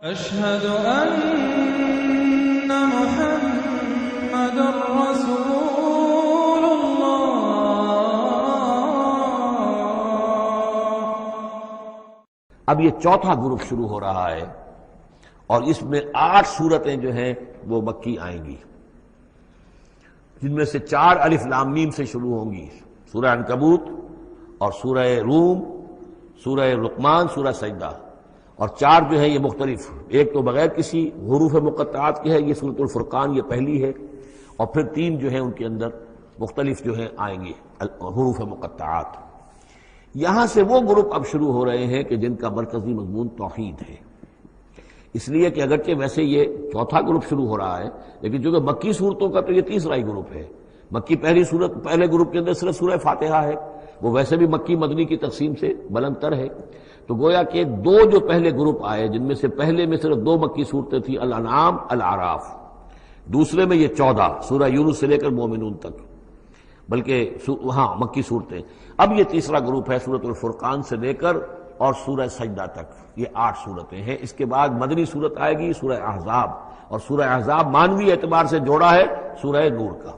أشهد أن محمد رسول الله۔ اب یہ چوتھا گروپ شروع ہو رہا ہے اور اس میں 8 سورتیں جو ہیں وہ مکی آئیں گی، جن میں سے 4 الف لام میم سے شروع ہوں گی، سورہ عنکبوت اور سورہ روم، سورہ لقمان، سورہ سجدہ، اور 4 جو ہیں یہ مختلف، ایک تو بغیر کسی حروف مقطعات کی ہے، یہ سورۃ الفرقان یہ پہلی ہے، اور پھر 3 جو ہیں ان کے اندر مختلف جو ہیں آئیں گے حروف مقطعات۔ یہاں سے وہ گروپ اب شروع ہو رہے ہیں کہ جن کا مرکزی مضمون توحید ہے، اس لیے کہ اگرچہ ویسے یہ چوتھا گروپ شروع ہو رہا ہے، لیکن چونکہ مکی صورتوں کا تو یہ تیسرا ہی گروپ ہے۔ مکی پہلے گروپ کے اندر صرف سورہ فاتحہ ہے، وہ ویسے بھی مکی مدنی کی تقسیم سے بلند تر ہے، تو گویا کہ 2 جو پہلے گروپ آئے، جن میں سے پہلے میں صرف 2 مکی صورتیں تھیں، الانعام، الاعراف، دوسرے میں یہ 14 سورہ یونس سے لے کر مومنون تک، بلکہ ہاں مکی صورتیں۔ اب یہ تیسرا گروپ ہے سورۃ الفرقان سے لے کر اور سورہ سجدہ تک، یہ 8 صورتیں ہیں۔ اس کے بعد مدنی صورت آئے گی سورہ احزاب، اور سورہ احزاب مانوی اعتبار سے جوڑا ہے سورہ نور کا۔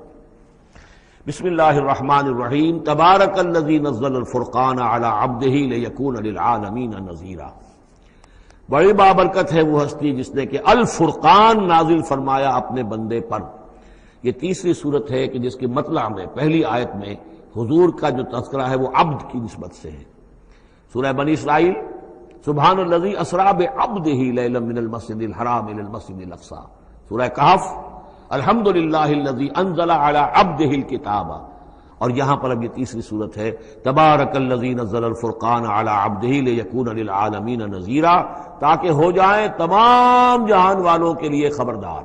بسم اللہ الرحمن الرحیم، تبارک الذی نزل الفرقان علی عبدہ لیکون للعالمین نذیرا۔ بڑی بابرکت ہے وہ ہستی جس نے کہ الفرقان نازل فرمایا اپنے بندے پر۔ یہ تیسری صورت ہے کہ جس کی مطلع میں پہلی آیت میں حضور کا جو تذکرہ ہے وہ عبد کی نسبت سے ہے۔ سورہ بنی اسرائیل، سبحان الذی اسری بعبدہ لیلا من المسجد الحرام الی المسجد الاقصی۔ سورہ کہف، الحمدللہ الذی انزل علی عبدہ الکتاب، اور یہاں پر اب یہ تیسری صورت ہے تبارک الذی نزل الفرقان علی عبدہ لیکون للعالمین نذیرا، تاکہ ہو جائیں تمام جہان والوں کے لیے خبردار۔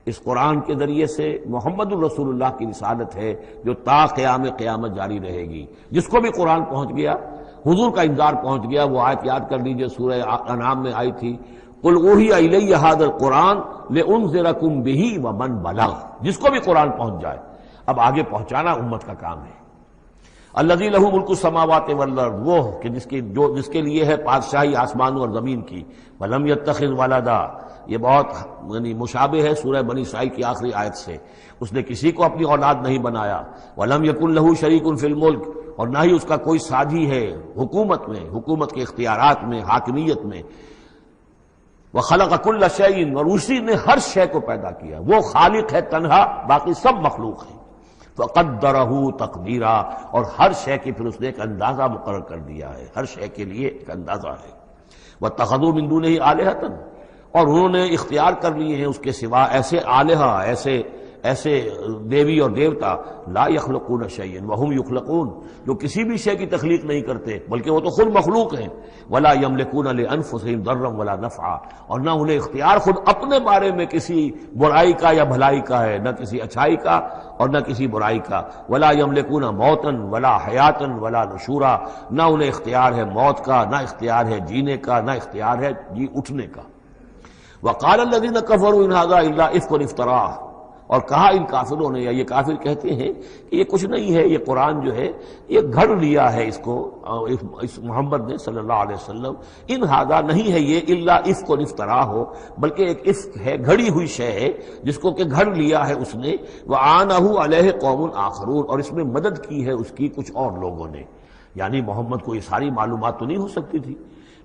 اس قرآن کے ذریعے سے محمد الرسول اللہ کی رسالت ہے جو تا قیام قیامت جاری رہے گی۔ جس کو بھی قرآن پہنچ گیا، حضور کا انذار پہنچ گیا، وہ آیت یاد کر لیجئے سورہ انعام میں آئی تھی، قل اوحی الی ھذا القرآن لانذرکم بہ ومن بلغ۔ جس کو بھی قرآن پہنچ جائے، اب آگے پہنچانا امت کا کام ہے۔ الذی لہ ملک السماوات والارض، وہ کہ جس کے لیے ہے بادشاہی آسمانوں اور زمین کی، ولم یتخذ ولدا، یہ بہت مشابہ ہے سورہ بنی اسرائیل کی آخری آیت سے، اس نے کسی کو اپنی اولاد نہیں بنایا، ولم یکن لہ شریک فی الملک، اور نہ ہی اس کا کوئی ساجی ہے حکومت میں، حکومت کے اختیارات میں، حاکمیت میں، وخلق کل شیء، اور اسی نے ہر شے کو پیدا کیا، وہ خالق ہے تنہا، باقی سب مخلوق ہیں، فقدرہ تقدیرا، اور ہر شے کی پھر اس نے ایک اندازہ مقرر کر دیا ہے، ہر شے کے لیے ایک اندازہ ہے۔ واتخذوا من دونہ آلہۃ، اور انہوں نے اختیار کر لیے ہیں اس کے سوا ایسے آلہہ، ایسے دیوی اور دیوتا، لا یخلقون شیئا وہم یخلقون، جو کسی بھی شے کی تخلیق نہیں کرتے بلکہ وہ تو خود مخلوق ہیں، ولا یملکون لانفسہم ضرا ولا نفعا، اور نہ انہیں اختیار خود اپنے بارے میں کسی برائی کا یا بھلائی کا ہے، نہ کسی اچھائی کا اور نہ کسی برائی کا، ولا یملکون موتا ولا حیاتا ولا نشورا، نہ انہیں اختیار ہے موت کا، نہ اختیار ہے جینے کا، نہ اختیار ہے جی اٹھنے کا۔ وقال الذین کفروا ان ھذا الا افک افتراہ، اور کہا ان کافروں نے، یا یہ کافر کہتے ہیں کہ یہ کچھ نہیں ہے، یہ قرآن جو ہے یہ گھڑ لیا ہے، اس کو اس محمد نے صلی اللہ علیہ وسلم، ان ھذا نہیں ہے یہ الا افک افتراہ ہو، بلکہ ایک افک ہے، گھڑی ہوئی شے ہے جس کو کہ گھڑ لیا ہے اس نے، وعانہ علیہ قوم آخرون، اور اس میں مدد کی ہے اس کی کچھ اور لوگوں نے۔ یعنی محمد کو یہ ساری معلومات تو نہیں ہو سکتی تھی،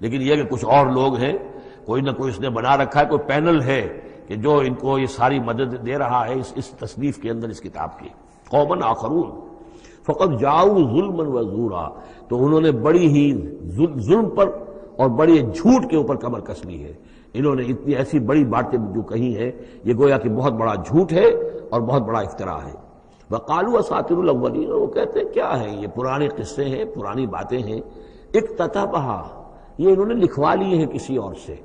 لیکن یہ کہ کچھ اور لوگ ہیں، کوئی نہ کوئی اس نے بنا رکھا ہے، کوئی پینل ہے کہ جو ان کو یہ ساری مدد دے رہا ہے اس تصنیف کے اندر، اس کتاب کی۔ قومن آخرون فقد جاؤوا ظلما وزورا، تو انہوں نے بڑی ہی ظلم پر اور بڑی جھوٹ کے اوپر کمر کس لی ہے، انہوں نے اتنی ایسی بڑی باتیں جو کہی ہیں، یہ گویا کہ بہت بڑا جھوٹ ہے اور بہت بڑا افتراء ہے۔ وقالوا اساطیر الاولین، وہ کہتے ہیں کیا ہے یہ پرانے قصے ہیں، پرانی باتیں ہیں، اکتتبھا، یہ انہوں نے لکھوا لیے ہیں کسی اور سے۔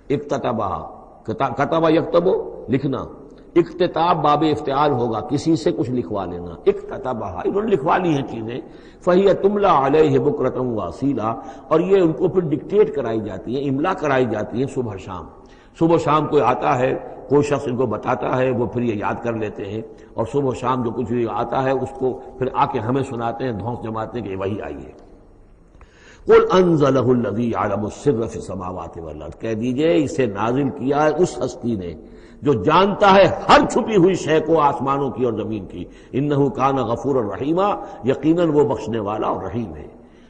اکتتبھا، کتب یکتب لکھنا، اکتتاب باب افتعال ہوگا، کسی سے کچھ لکھوا لینا، اکتتبھا، انہوں نے لکھوا لی ہیں چیزیں، فہی تملا علیہ بکرۃ واصیلا، اور یہ ان کو پھر ڈکٹیٹ کرائی جاتی ہیں، املا کرائی جاتی ہیں صبح شام۔ صبح شام کوئی آتا ہے، کوئی شخص ان کو بتاتا ہے، وہ پھر یہ یاد کر لیتے ہیں، اور صبح شام جو کچھ بھی آتا ہے اس کو پھر آ کے ہمیں سناتے ہیں، دھونس جماتے ہیں کہ وہی آئی ہے۔ قل انزلہ الذی یعلم السر فی السماوات والارض، کہہ دیجئے اسے نازل کیا ہے اس ہستی نے جو جانتا ہے ہر چھپی ہوئی شے کو آسمانوں کی اور زمین کی، انہ کان غفورا رحیما، یقیناً وہ بخشنے والا اور رحیم ہے۔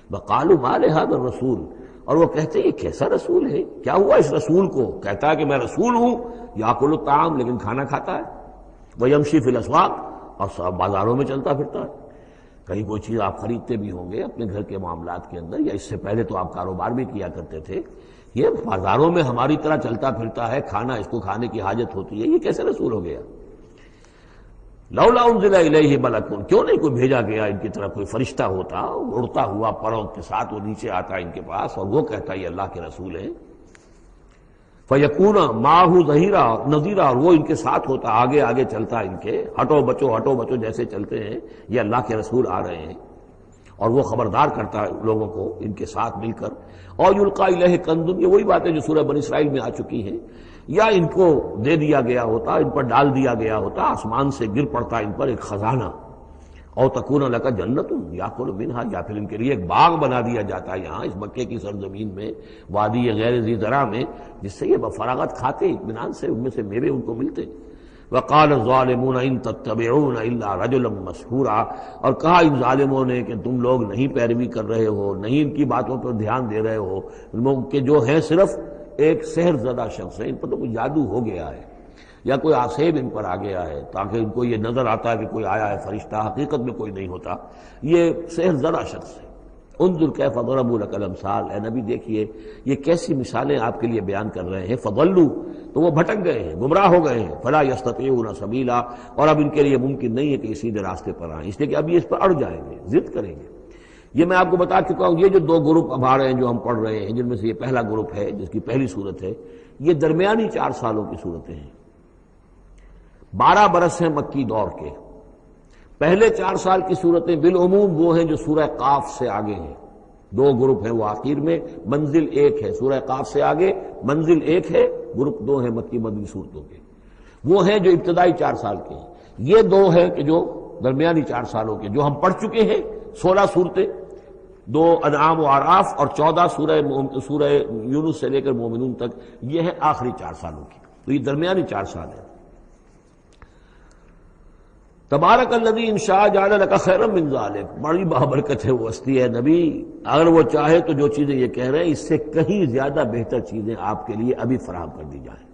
وقالوا ما لهذا الرسول، اور وہ کہتے ہیں یہ کیسا رسول ہے، کیا ہوا اس رسول کو، کہتا ہے کہ میں رسول ہوں، یاکل الطعام، لیکن کھانا کھاتا ہے، ویمشی فی الاسواق، اور سب بازاروں میں چلتا پھرتا ہے۔ کہیں کوئی چیز آپ خریدتے بھی ہوں گے اپنے گھر کے معاملات کے اندر، یا اس سے پہلے تو آپ کاروبار بھی کیا کرتے تھے، یہ بازاروں میں ہماری طرح چلتا پھرتا ہے، کھانا اس کو کھانے کی حاجت ہوتی ہے، یہ کیسے رسول ہو گیا؟ لولا انزل الیہ ملک، کیوں نہیں کوئی بھیجا گیا ان کی طرف کوئی فرشتہ ہوتا، اڑتا ہوا پروں کے ساتھ وہ نیچے آتا ان کے پاس اور وہ کہتا یہ اللہ کے رسول ہیں، فیکون معہ ظہیرا نذیرا، اور وہ ان کے ساتھ ہوتا، آگے آگے چلتا ان کے، ہٹو بچو جیسے چلتے ہیں یہ اللہ کے رسول آ رہے ہیں، اور وہ خبردار کرتا ہے لوگوں کو ان کے ساتھ مل کر۔ اور یلقا الیہ کنز، یہ وہی باتیں جو سورہ بنی اسرائیل میں آ چکی ہیں، یا ان کو دے دیا گیا ہوتا، ان پر ڈال دیا گیا ہوتا، آسمان سے گر پڑتا ان پر ایک خزانہ، او تکون لک جنت یاکل منہا، یا پھر ان کے لیے ایک باغ بنا دیا جاتا ہے یہاں اس مکے کی سرزمین میں، وادی غیر ذی زرع میں، جس سے یہ بفراغت کھاتے اطمینان سے، ان میں سے میوے ان کو ملتے۔ وقال الظالمون ان تتبعون الا رجلا مسحورا، اور کہا ان ظالموں نے کہ تم لوگ نہیں پیروی کر رہے ہو، نہیں ان کی باتوں پر دھیان دے رہے ہو، کہ جو ہیں صرف ایک سحر زدہ شخص ہے، ان پر تو کوئی جادو ہو گیا ہے یا کوئی آسیب ان پر آ گیا ہے، تاکہ ان کو یہ نظر آتا ہے کہ کوئی آیا ہے فرشتہ، حقیقت میں کوئی نہیں ہوتا، یہ سحر زدہ شخص ہے۔ انظر کیف ضربوا لک الامثال، اے نبی دیکھیے یہ کیسی مثالیں آپ کے لیے بیان کر رہے ہیں، فضلوا، تو وہ بھٹک گئے ہیں، گمراہ ہو گئے ہیں، فلا یستطیعون سبیلا، اور اب ان کے لیے ممکن نہیں ہے کہ سیدھے راستے پر آئیں، اس لیے کہ اب یہ اس پر اڑ جائیں گے، ضد کریں گے۔ یہ میں آپ کو بتا چکا ہوں، یہ جو دو گروپ اب آ رہے ہیں جو ہم پڑھ رہے ہیں، جن میں سے یہ پہلا گروپ ہے جس کی پہلی صورت ہے، یہ درمیانی 4 سالوں کی صورتیں ہیں، 12 برس ہیں مکی دور کے۔ پہلے 4 سال کی صورتیں بالعموم وہ ہیں جو سورہ قاف سے آگے ہیں، 2 گروپ ہیں وہ آخر میں، منزل 1 ہے، سورہ قاف سے آگے منزل 1 ہے، گروپ 2 ہیں مکی مدنی صورتوں کے، وہ ہیں جو ابتدائی 4 سال کے ہیں۔ یہ 2 ہیں کہ جو درمیانی 4 سالوں کے، جو ہم پڑھ چکے ہیں 16 صورتیں، 2 انعام و اعراف اور 14 سورہ یونس سے لے کر مومنون تک، یہ ہے آخری 4 سالوں کی، تو یہ درمیانی 4 سال ہے۔ تبارک الذی ان شاء جعل لک خیرا من ذلک، بڑی بابرکت ہے وہ ہستی ہے نبی، اگر وہ چاہے تو جو چیزیں یہ کہہ رہے ہیں اس سے کہیں زیادہ بہتر چیزیں آپ کے لیے ابھی فراہم کر دی جائیں۔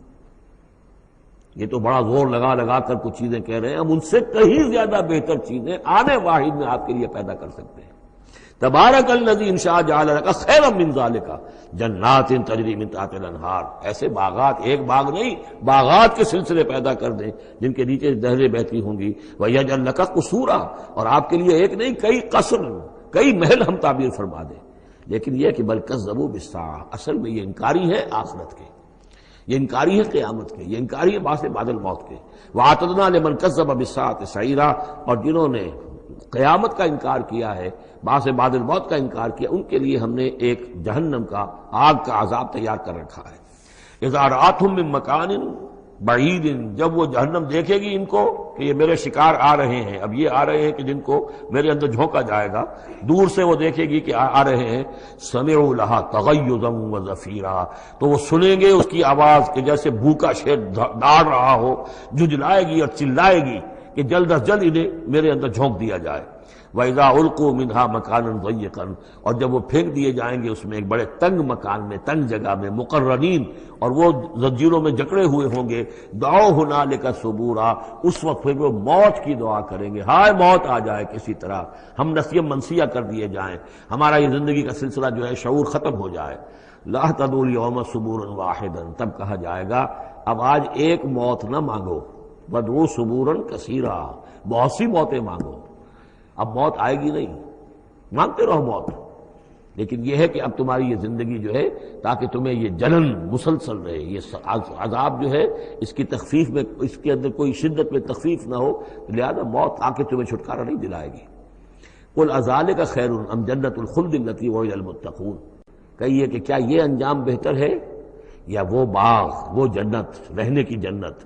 یہ تو بڑا زور لگا لگا کر کچھ چیزیں کہہ رہے ہیں، ہم ان سے کہیں زیادہ بہتر چیزیں آنے واحد میں آپ کے لیے پیدا کر سکتے ہیں۔ تبارک الذی ان شاء جعل لک خیرا من ذلک جنات تجری من تحتها الانہار، ایسے باغات، ایک باغ نہیں، باغات کے سلسلے پیدا کر دیں جن کے نیچے نہریں بہتی ہوں گی، ویجعل لک قصورا، اور آپ کے لیے ایک نہیں کئی قصر، کئی محل ہم تعبیر فرما دیں۔ لیکن یہ کہ بل کذبوا بالساعہ، اصل میں یہ انکاری ہے آخرت کے، یہ انکاری ہے قیامت کے، یہ انکاری ہے بعث بعد الموت کے۔ وَأَعْتَدْنَا لِمَنْ كَذَّبَ بِالسَّاعَةِ سَعِيرًا، اور جنہوں نے قیامت کا انکار کیا ہے، بعث بعد الموت کا انکار کیا، ان کے لیے ہم نے ایک جہنم کا، آگ کا عذاب تیار کر رکھا ہے۔ اذا رأتهم من مکان بعید، جب وہ جہنم دیکھے گی ان کو کہ یہ میرے شکار آ رہے ہیں، اب یہ آ رہے ہیں کہ جن کو میرے اندر جھونکا جائے گا، دور سے وہ دیکھے گی کہ آ رہے ہیں، سمعوا لها تغیظا وزفیرا، تو وہ سنیں گے اس کی آواز کہ جیسے بھوکا شیر ڈاڑ رہا ہو، جھجلائے گی اور چلائے گی کہ جلد از جلد انہیں میرے اندر جھونک دیا جائے۔ وَإِذَا أُلْقُوا مِنْهَا مَكَانًا ضَيِّقًا، اور جب وہ پھینک دیے جائیں گے اس میں ایک بڑے تنگ مکان میں، تنگ جگہ میں، مقرنین، اور وہ زنجیروں میں جکڑے ہوئے ہوں گے، دعوا هُنَالِكَ ثُبُورًا، اس وقت پھر وہ موت کی دعا کریں گے، ہائے موت آ جائے کسی طرح، ہم نسیہ منسیہ کر دیے جائیں، ہمارا یہ زندگی کا سلسلہ جو ہے شعور ختم ہو جائے۔ لَا تَدْعُوا الْيَوْمَ ثُبُورًا وَاحِدًا، تب کہا جائے گا اب آج ایک موت نہ مانگو، وَادْعُوا ثُبُورًا كَثِيرًا، بہت سی موتیں مانگو، اب موت آئے گی نہیں، مانگتے رہو موت، لیکن یہ ہے کہ اب تمہاری یہ زندگی جو ہے تاکہ تمہیں یہ جلن مسلسل رہے، یہ عذاب جو ہے اس کی تخفیف میں، اس کے اندر کوئی شدت میں تخفیف نہ ہو، لہذا موت آ کے تمہیں چھٹکارا نہیں دلائے گی۔ قل اذالک خیر ام جنت الخلد التی وعد المتقون، کہیے کہ کیا یہ انجام بہتر ہے یا وہ باغ، وہ جنت، رہنے کی جنت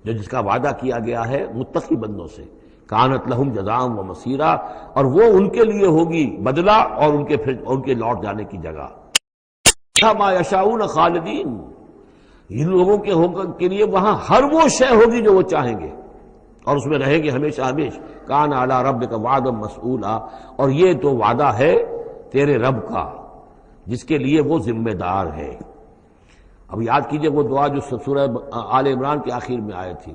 جو جس کا وعدہ کیا گیا ہے متقی بندوں سے، کانت لہم جزاء و مصیرا، اور وہ ان کے لیے ہوگی بدلہ اور ان کے لوٹ جانے کی جگہ۔ ما یشاؤون خالدین، ان لوگوں کے لیے وہاں ہر وہ شے ہوگی جو وہ چاہیں گے اور اس میں رہیں گے ہمیشہ ہمیشہ۔ کان علی ربک وعدا مسئولا، اور یہ تو وعدہ ہے تیرے رب کا جس کے لیے وہ ذمہ دار ہے۔ اب یاد کیجئے وہ دعا جو سورہ آل عمران کے آخر میں آئی تھی،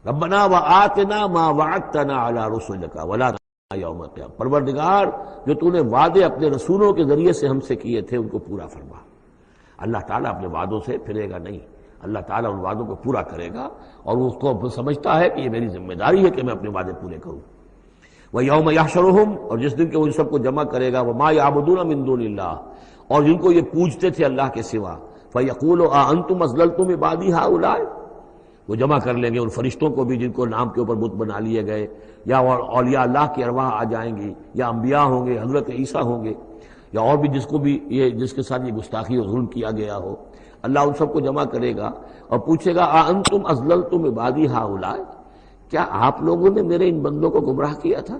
ربنا وآتنا ما وعدتنا علی رسلک ولا تخزنا یوم القیامہ، پروردگار جو تو نے وعدے اپنے رسولوں کے ذریعے سے ہم سے کیے تھے ان کو پورا فرما۔ اللہ تعالیٰ اپنے وعدوں سے پھرے گا نہیں، اللہ تعالیٰ ان وعدوں کو پورا کرے گا، اور وہ اس کو سمجھتا ہے کہ یہ میری ذمہ داری ہے کہ میں اپنے وعدے پورے کروں۔ وَيَوْمَ يَحْشُرُهُمْ، اور جس دن کہ وہ ان سب کو جمع کرے گا، وَمَا يَعْبُدُونَ مِن دُونِ اللَّهِ، اور جن کو یہ پوجتے تھے اللہ کے سوا، فَيَقُولُ أَأَنْتُمْ أَضْلَلْتُمْ عِبَادِي هَؤُلَاءِ، وہ جمع کر لیں گے ان فرشتوں کو بھی جن کو نام کے اوپر بت بنا لیے گئے، یا اولیاء اللہ کی ارواح آ جائیں گی، یا انبیاء ہوں گے، حضرت عیسیٰ ہوں گے، یا اور بھی جس کے ساتھ یہ گستاخی اور ظلم کیا گیا ہو، اللہ ان سب کو جمع کرے گا اور پوچھے گا أَأَنْتُمْ أَضْلَلْتُمْ عِبَادِي هَؤُلَاءِ، کیا آپ لوگوں نے میرے ان بندوں کو گمراہ کیا تھا؟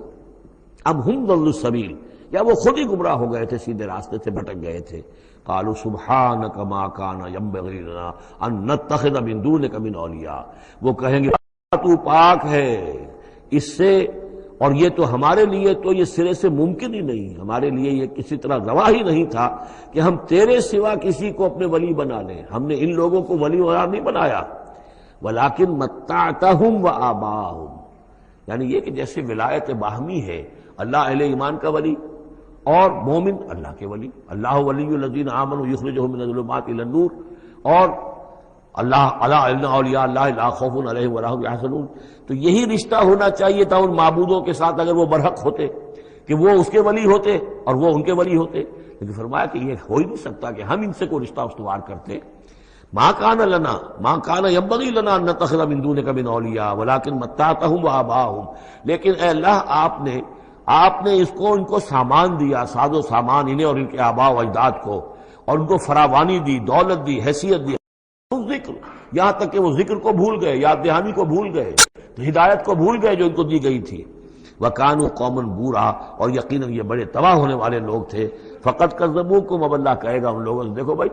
اب ہم ضلوا السبیل، یا وہ خود ہی گمراہ ہو گئے تھے، سیدھے راستے سے بھٹک گئے تھے۔ قالوا سبحانک ما کان ینبغی لنا ان نتخذ من دونک من اولیاء، وہ کہیں گے تو پاک ہے اس سے، اور یہ تو ہمارے لیے تو یہ سرے سے ممکن ہی نہیں، ہمارے لیے یہ کسی طرح روا ہی نہیں تھا کہ ہم تیرے سوا کسی کو اپنے ولی بنا لیں، ہم نے ان لوگوں کو ولی قرار نہیں بنایا۔ ولیکن متعتہم وآباءہم، یعنی یہ کہ جیسے ولایت باہمی ہے، اللہ اہل ایمان کا ولی اور مومن اللہ کے ولی، اللہ ولی الذین آمنوا یخرجہم من الظلمات الی النور، اور اللہ الا ان اولیاء اللہ لا خوف علیہم ولا هم یحزنون، تو یہی رشتہ ہونا چاہیے تھا ان معبودوں کے ساتھ اگر وہ برحق ہوتے، کہ وہ اس کے ولی ہوتے اور وہ ان کے ولی ہوتے، لیکن فرمایا کہ یہ ہو ہی نہیں سکتا کہ ہم ان سے کوئی رشتہ استوار کرتے۔ ما کان لنا ما کان ينبغي لنا ان نتخذ من دونك من اولیاء ولكن متعتهم وآباءهم، لیکن اے اللہ آپ نے ان کو سامان دیا، ساز و سامان انہیں اور ان کے آباء و اجداد کو، اور ان کو فراوانی دی، دولت دی، حیثیت دی، ذکر، یہاں تک کہ وہ ذکر کو بھول گئے، یاد دہانی کو بھول گئے، ہدایت کو بھول گئے جو ان کو دی گئی تھی۔ وَكَانُوا قَوْمًا بُورًا، اور یقیناً یہ بڑے تباہ ہونے والے لوگ تھے۔ فَقَدْ كَذَّبُوكُمْ، اب اللہ کہے گا ان لوگوں سے دیکھو بھائی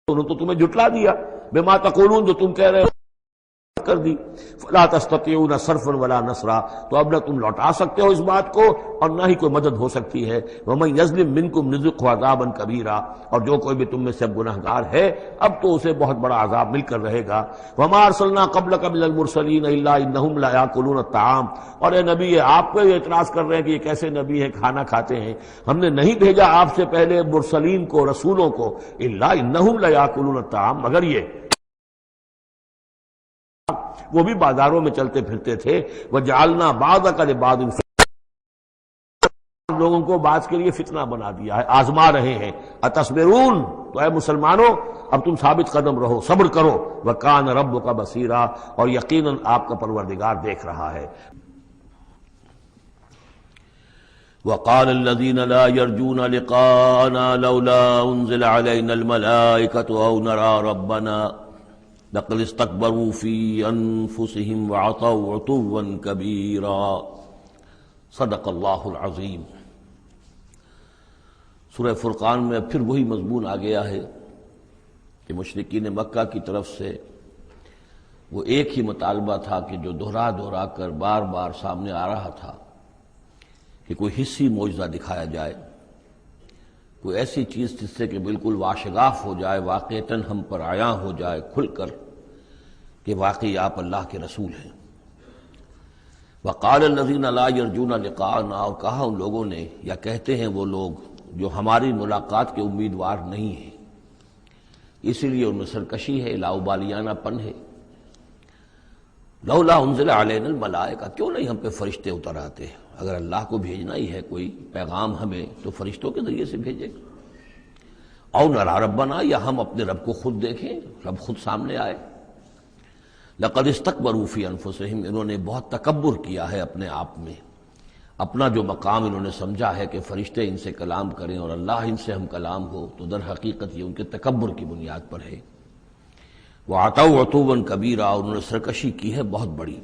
انہوں تو تمہیں جھٹلا دیا، بما تقولون، جو تم کہہ رہے ہو کر دی۔ فلا تستطيعون صرفا ولا نصرا، تو اب نہ تم لوٹا سکتے ہو اس بات کو اور نہ ہی کوئی مدد ہو سکتی ہے۔ ومن یظلم منکم نذقه عذابا کبیرا، اور جو کوئی بھی تم میں سے گناہگار ہے اب تو اسے بہت بڑا عذاب مل کر رہے گا۔ وما ارسلنا قبلک من المرسلین الا انہم لا یاکلون الطعام، اور اے نبی آپ کو یہ اعتراض کر رہے ہیں کہ یہ کیسے نبی ہے کھانا کھاتے ہیں، ہم نے نہیں بھیجا آپ سے پہلے مرسلین کو، رسولوں کو، الا انہم لا یاکلون الطعام، مگر یہ وہ بھی بازاروں میں چلتے پھرتے تھے۔ وَجَعَلْنَا بَعْضَكَ لِبَعْضٍ فتنة، لوگوں کو بعض کے لیے فتنہ بنا دیا ہے، آزما رہے ہیں۔ اتصبرون، تو اے مسلمانوں اب تم ثابت قدم رہو، صبر کرو۔ وَكَانَ رَبُّكَ بَصِيرًا، اور یقیناً آپ کا پروردگار دیکھ رہا ہے۔ وَقَالَ الَّذِينَ لَا يَرْجُونَ لِقَاءَنَا لَوْلَا أُنزِلَ عَلَيْنَا الْمَلَائِكَةُ أَوْ نَرَىٰ رَبَّنَا لقد استكبروا في انفسهم وعتوا عتوا كبيرا۔ صدق اللہ العظیم۔ سورہ فرقان میں پھر وہی مضمون آ گیا ہے کہ مشرکین مکہ کی طرف سے وہ ایک ہی مطالبہ تھا کہ جو دہرا کر بار بار سامنے آ رہا تھا کہ کوئی حصی معجزہ دکھایا جائے، کوئی ایسی چیز جس سے کہ بالکل واشگاف ہو جائے، واقعتاً ہم پر عیاں ہو جائے کھل کر کہ واقعی آپ اللہ کے رسول ہیں۔ وقال الذین لا یرجون لقاءنا، اور کہا ان لوگوں نے، یا کہتے ہیں وہ لوگ جو ہماری ملاقات کے امیدوار نہیں ہیں، اسی لیے ان میں سرکشی ہے، لاؤبالیانہ پن ہے۔ لولا انزل علینا الملائکہ، کیوں نہیں ہم پہ فرشتے اتر آتے؟ اگر اللہ کو بھیجنا ہی ہے کوئی پیغام ہمیں تو فرشتوں کے ذریعے سے بھیجے۔ او نرا ربنا، یا ہم اپنے رب کو خود دیکھیں، رب خود سامنے آئے۔ لقد استکبروا فی انفسہم، انہوں نے بہت تکبر کیا ہے اپنے آپ میں، اپنا جو مقام انہوں نے سمجھا ہے کہ فرشتے ان سے کلام کریں اور اللہ ان سے ہم کلام ہو، تو در حقیقت یہ ان کے تکبر کی بنیاد پر ہے۔ وَعَتَوْا عُتُوًّا كَبِيرًا، انہوں نے سرکشی کی ہے بہت بڑی۔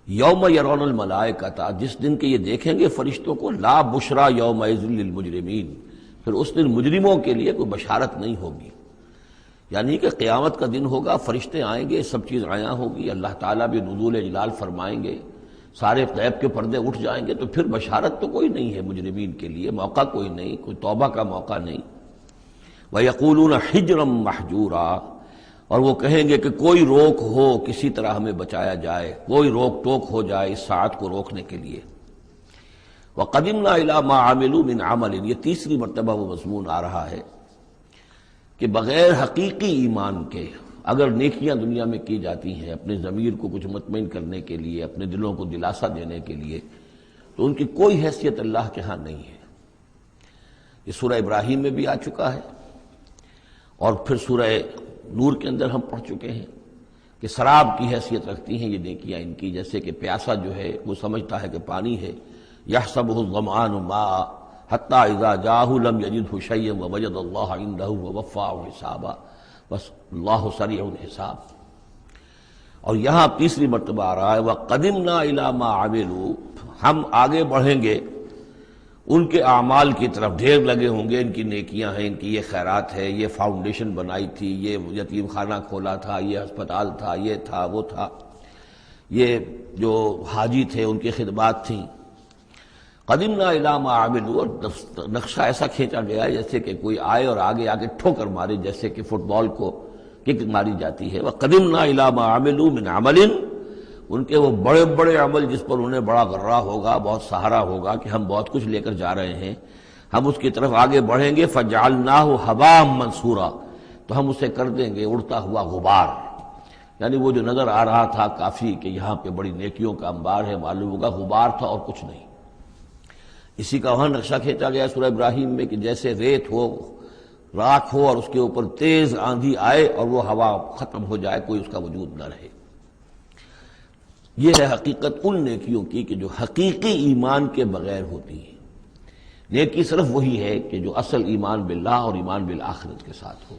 یوم یرون الملائکۃ، جس دن کے یہ دیکھیں گے فرشتوں کو، لا بشرا یومئذ للمجرمین، پھر اس دن مجرموں کے لیے کوئی بشارت نہیں ہوگی۔ یعنی کہ قیامت کا دن ہوگا، فرشتے آئیں گے، سب چیز عیاں ہوگی، اللہ تعالیٰ بھی نزول جلال فرمائیں گے، سارے غیب کے پردے اٹھ جائیں گے، تو پھر بشارت تو کوئی نہیں ہے مجرمین کے لیے، موقع کوئی نہیں، کوئی توبہ کا موقع نہیں۔ وَيَقُولُونَ حِجْرًا مَحْجُورًا، اور وہ کہیں گے کہ کوئی روک ہو، کسی طرح ہمیں بچایا جائے، کوئی روک ٹوک ہو جائے اس ساعت کو روکنے کے لیے۔ وَقَدِمْنَا إِلَىٰ مَا عَمِلُوا مِنْ عَمَلٍ، یہ تیسری مرتبہ وہ مضمون آ رہا ہے کہ بغیر حقیقی ایمان کے اگر نیکیاں دنیا میں کی جاتی ہیں اپنے ضمیر کو کچھ مطمئن کرنے کے لیے، اپنے دلوں کو دلاسا دینے کے لیے، تو ان کی کوئی حیثیت اللہ کے ہاں نہیں ہے۔ یہ سورہ ابراہیم میں بھی آ چکا ہے، اور پھر سورہ نور کے اندر ہم پڑھ چکے ہیں کہ سراب کی حیثیت رکھتی ہیں یہ نیکیاں ان کی، جیسے کہ پیاسا جو ہے وہ سمجھتا ہے کہ پانی ہے، یحسبہ الظمآن ماء حتی اذا جاءہ لم یجدہ شیئا ووجد اللہ عندہ ووفاہ حسابا، بس اللہ سریع الحساب۔ اور یہاں تیسری مرتبہ آ رہا ہے وَقَدِمْنَا إِلَىٰ مَا عَمِلُوا، ہم آگے بڑھیں گے ان کے اعمال کی طرف، ڈھیر لگے ہوں گے، ان کی نیکیاں ہیں، ان کی یہ خیرات ہے، یہ فاؤنڈیشن بنائی تھی، یہ یتیم خانہ کھولا تھا، یہ ہسپتال تھا، یہ تھا وہ تھا، یہ جو حاجی تھے ان کی خدمات تھیں۔ قدمنا الی ما عملوا، اور نقشہ ایسا کھینچا گیا ہے جیسے کہ کوئی آئے اور آگے آگے ٹھوکر مارے، جیسے کہ فٹ بال کو کک ماری جاتی ہے۔ وقدمنا الی ما عملوا من عمل، ان کے وہ بڑے بڑے عمل جس پر انہیں بڑا غرہ ہوگا، بہت سہارا ہوگا کہ ہم بہت کچھ لے کر جا رہے ہیں، ہم اس کی طرف آگے بڑھیں گے۔ فجعلناہ ھباء منثورا، تو ہم اسے کر دیں گے اڑتا ہوا غبار۔ یعنی وہ جو نظر آ رہا تھا کافی کہ یہاں پہ بڑی نیکیوں کا انبار ہے، معلوم ہوگا غبار تھا اور کچھ نہیں۔ اسی کا وہاں نقشہ کھینچا گیا سورہ ابراہیم میں کہ جیسے ریت ہو، راکھ ہو، اور اس کے اوپر تیز آندھی آئے اور وہ ہوا ختم ہو جائے، کوئی اس کا وجود نہ رہے۔ یہ ہے حقیقت ان نیکیوں کی کہ جو حقیقی ایمان کے بغیر ہوتی ہیں۔ نیکی صرف وہی ہے کہ جو اصل ایمان باللہ اور ایمان بالآخرت کے ساتھ ہو،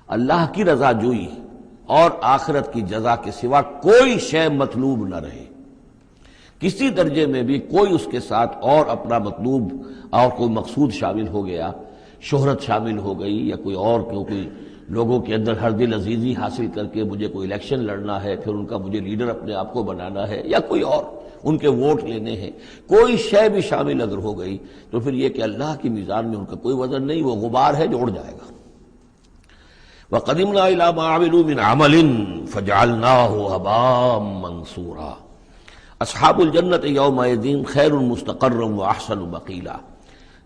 اللہ کی رضا جوئی اور آخرت کی جزا کے سوا کوئی شے مطلوب نہ رہے، کسی درجے میں بھی کوئی اس کے ساتھ اور اپنا مطلوب اور کوئی مقصود شامل ہو گیا، شہرت شامل ہو گئی، یا کوئی اور کوئی لوگوں کے اندر ہر دل عزیزی حاصل کر کے مجھے کوئی الیکشن لڑنا ہے، پھر ان کا مجھے لیڈر اپنے آپ کو بنانا ہے، یا کوئی اور ان کے ووٹ لینے ہیں، کوئی شے بھی شامل اگر ہو گئی تو پھر یہ کہ اللہ کی میزان میں ان کا کوئی وزن نہیں، وہ غبار ہے جو اڑ جائے گا۔ وَقَدِمْنَا إِلَىٰ مَا عَمِلُوا مِنْ عَمَلٍ فَجَعَلْنَاهُ هَبَاءً مَنْثُورًا۔ اصحاب الجنت یومئذ خیر مستقرا واحسن مقیلا،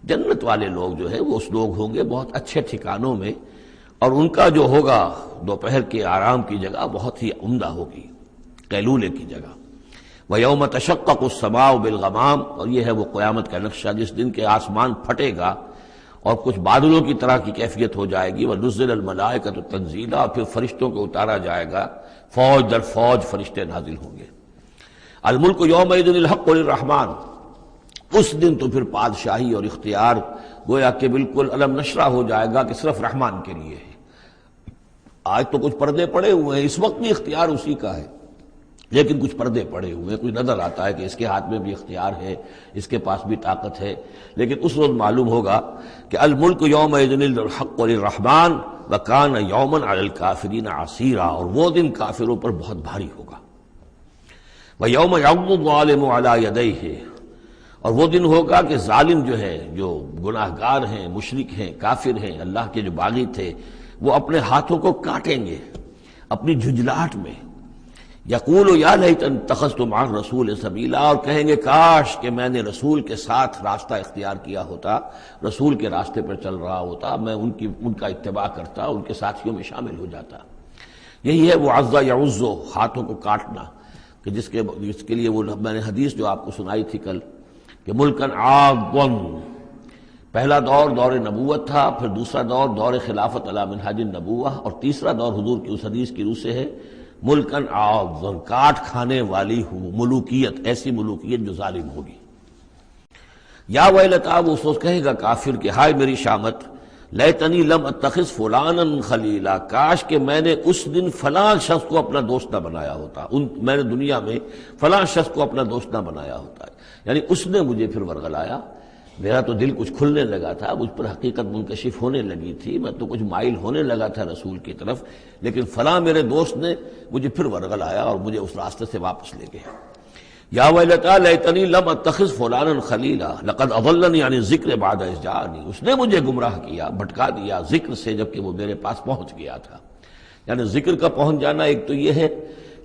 جنت والے لوگ جو ہے وہ اس لوگ ہوں گے بہت اچھے ٹھکانوں میں، اور ان کا جو ہوگا دوپہر کے آرام کی جگہ بہت ہی عمدہ ہوگی، قیلولے کی جگہ۔ وَيَوْمَ تَشَقَّقُ السَّمَاءُ بِالْغَمَامِ، اور یہ ہے وہ قیامت کا نقشہ جس دن کے آسمان پھٹے گا اور کچھ بادلوں کی طرح کی کیفیت ہو جائے گی۔ وَنُزِّلَ الْمَلَائِكَةُ تَنزِيلًا، اور پھر فرشتوں کو اتارا جائے گا، فوج در فوج فرشتے نازل ہوں گے۔ الملک یومئذ الحق للرحمن، اس دن تو پھر بادشاہی اور اختیار گویا کہ بالکل علم نشرہ ہو جائے گا کہ صرف رحمان کے لیے ہے۔ آج تو کچھ پردے پڑے ہوئے ہیں، اس وقت بھی اختیار اسی کا ہے، لیکن کچھ پردے پڑے ہوئے ہیں، کچھ نظر آتا ہے کہ اس کے ہاتھ میں بھی اختیار ہے، اس کے پاس بھی طاقت ہے، لیکن اس روز معلوم ہوگا کہ الملک یومئذ الحق للرحمن وکان یوما علی الکافرین عسیرا، اور وہ دن کافروں پر بہت بھاری ہوگا۔ وَيَوْمَ يَعُضُّ الظَّالِمُ عَلَىٰ يَدَيْهِ، اور وہ دن ہوگا کہ ظالم جو ہے، جو گناہ گار ہیں، مشرک ہیں، کافر ہیں، اللہ کے جو باغی تھے، وہ اپنے ہاتھوں کو کاٹیں گے اپنی جھنجھلاہٹ میں۔ یقول یا لیتنی اتخذت مع الرسول سبیلا، اور کہیں گے کاش کہ میں نے رسول کے ساتھ راستہ اختیار کیا ہوتا، رسول کے راستے پر چل رہا ہوتا، میں ان کا اتباع کرتا، ان کے ساتھیوں میں شامل ہو جاتا۔ یہی ہے وہ عض یعض، ہاتھوں کو کاٹنا، کہ جس کے لیے وہ میں نے حدیث جو آپ کو سنائی تھی کل کہ ملکن عاضن، پہلا دور دور نبوت تھا، پھر دوسرا دور دور خلافت علی منہاج النبوہ، اور تیسرا دور حضور کی اس حدیث کی روح سے ہے ملکن عاضن، کاٹ کھانے والی ملوکیت، ایسی ملوکیت جو ظالم ہوگی۔ یا ویلتا، وہ سوچ کہے گا کافر کہ ہائے میری شامت، لیتنی لم اتخذ فلانا خلیلا، کاش کہ میں نے اس دن فلاں شخص کو اپنا دوست نہ بنایا ہوتا، میں نے دنیا میں فلاں شخص کو اپنا دوست نہ بنایا ہوتا، یعنی اس نے مجھے پھر ورغلایا، میرا تو دل کچھ کھلنے لگا تھا، مجھ پر حقیقت منکشف ہونے لگی تھی، میں تو کچھ مائل ہونے لگا تھا رسول کی طرف، لیکن فلاں میرے دوست نے مجھے پھر ورغلایا اور مجھے اس راستے سے واپس لے گئے۔ یا ویلتا لیتنی لم اتخذ فلانا خلیلا لقد اضلنی عن الذکر بعد اذ جاءنی، اس نے مجھے گمراہ کیا، بھٹکا دیا ذکر سے جبکہ وہ میرے پاس پہنچ گیا تھا۔ یعنی ذکر کا پہنچ جانا ایک تو یہ ہے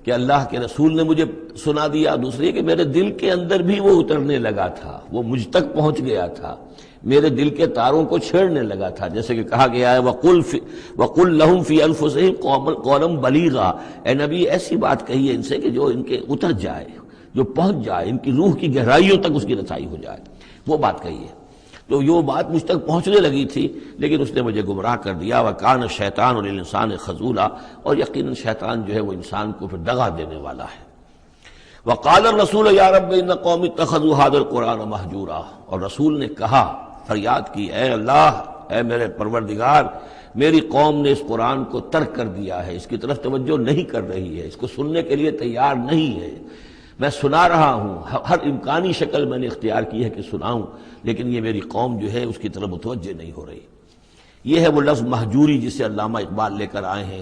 کہ اللہ کے رسول نے مجھے سنا دیا، دوسری کہ میرے دل کے اندر بھی وہ اترنے لگا تھا، وہ مجھ تک پہنچ گیا تھا، میرے دل کے تاروں کو چھیڑنے لگا تھا، جیسے کہ کہا گیا ہے وَقُلْ لَهُمْ فِي أَنفُسِهِمْ قَوْلًا بَلِيغًا، اے نبی ایسی بات کہیے ان سے کہ جو ان کے اتر جائے، جو پہنچ جائے، ان کی روح کی گہرائیوں تک اس کی رسائی ہو جائے، وہ بات کہیے۔ تو یہ بات مجھ تک پہنچنے لگی تھی، لیکن اس نے مجھے گمراہ کر دیا۔ وَكَانَ الشَّيْطَانُ لِلْإِنسَانِ خَذُولًا، اور یقیناً شیطان جو ہے وہ انسان کو پھر دغا دینے والا ہے۔ وَقَالَ الرَّسُولُ يَا رَبِّ إِنَّ قَوْمِي اتَّخَذُوا هَٰذَا الْقُرْآنَ مَهْجُورًا، اور رسول نے کہا، فریاد کی، اے اللہ، اے میرے پروردگار، میری قوم نے اس قرآن کو ترک کر دیا ہے، اس کی طرف توجہ نہیں کر رہی ہے، اس کو سننے کے لیے تیار نہیں ہے۔ میں سنا رہا ہوں، ہر امکانی شکل میں نے اختیار کی ہے کہ سناؤں، لیکن یہ میری قوم جو ہے اس کی طرف متوجہ نہیں ہو رہی۔ یہ ہے وہ لفظ مہجوری جسے علامہ اقبال لے کر آئے ہیں،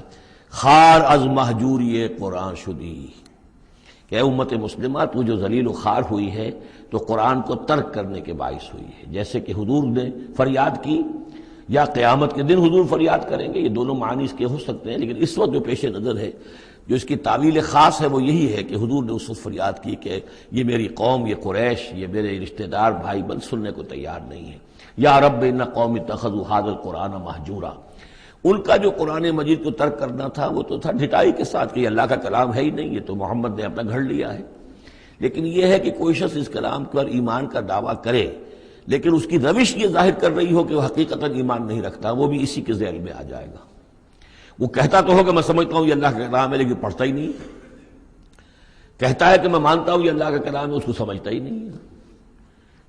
خار از مہجوری قرآن شدی، کہ اے امت مسلمہ تو جو ذلیل و خوار ہوئی ہے تو قرآن کو ترک کرنے کے باعث ہوئی ہے۔ جیسے کہ حضور نے فریاد کی، یا قیامت کے دن حضور فریاد کریں گے، یہ دونوں معنی اس کے ہو سکتے ہیں، لیکن اس وقت جو پیش نظر ہے، جو اس کی تعویل خاص ہے، وہ یہی ہے کہ حضور نے اس وقت فریاد کی کہ یہ میری قوم، یہ قریش، یہ میرے رشتہ دار بھائی بند سننے کو تیار نہیں ہے۔ یا رب ان قوم اتخذوا هذا القرآن مہجورا، ان کا جو قرآن مجید کو ترک کرنا تھا وہ تو تھا ڈھٹائی کے ساتھ کہ یہ اللہ کا کلام ہے ہی نہیں، یہ تو محمد نے اپنا گھڑ لیا ہے۔ لیکن یہ ہے کہ کوئی شخص اس کلام پر ایمان کا دعویٰ کرے، لیکن اس کی روش یہ ظاہر کر رہی ہو کہ وہ حقیقتاً ایمان نہیں رکھتا، وہ بھی اسی کے ذیل میں آ جائے گا۔ وہ کہتا تو ہوگا میں سمجھتا ہوں یہ اللہ کا کلام ہے، لیکن پڑھتا ہی نہیں، کہتا ہے کہ میں مانتا ہوں یہ اللہ کا کلام ہے، اس کو سمجھتا ہی نہیں،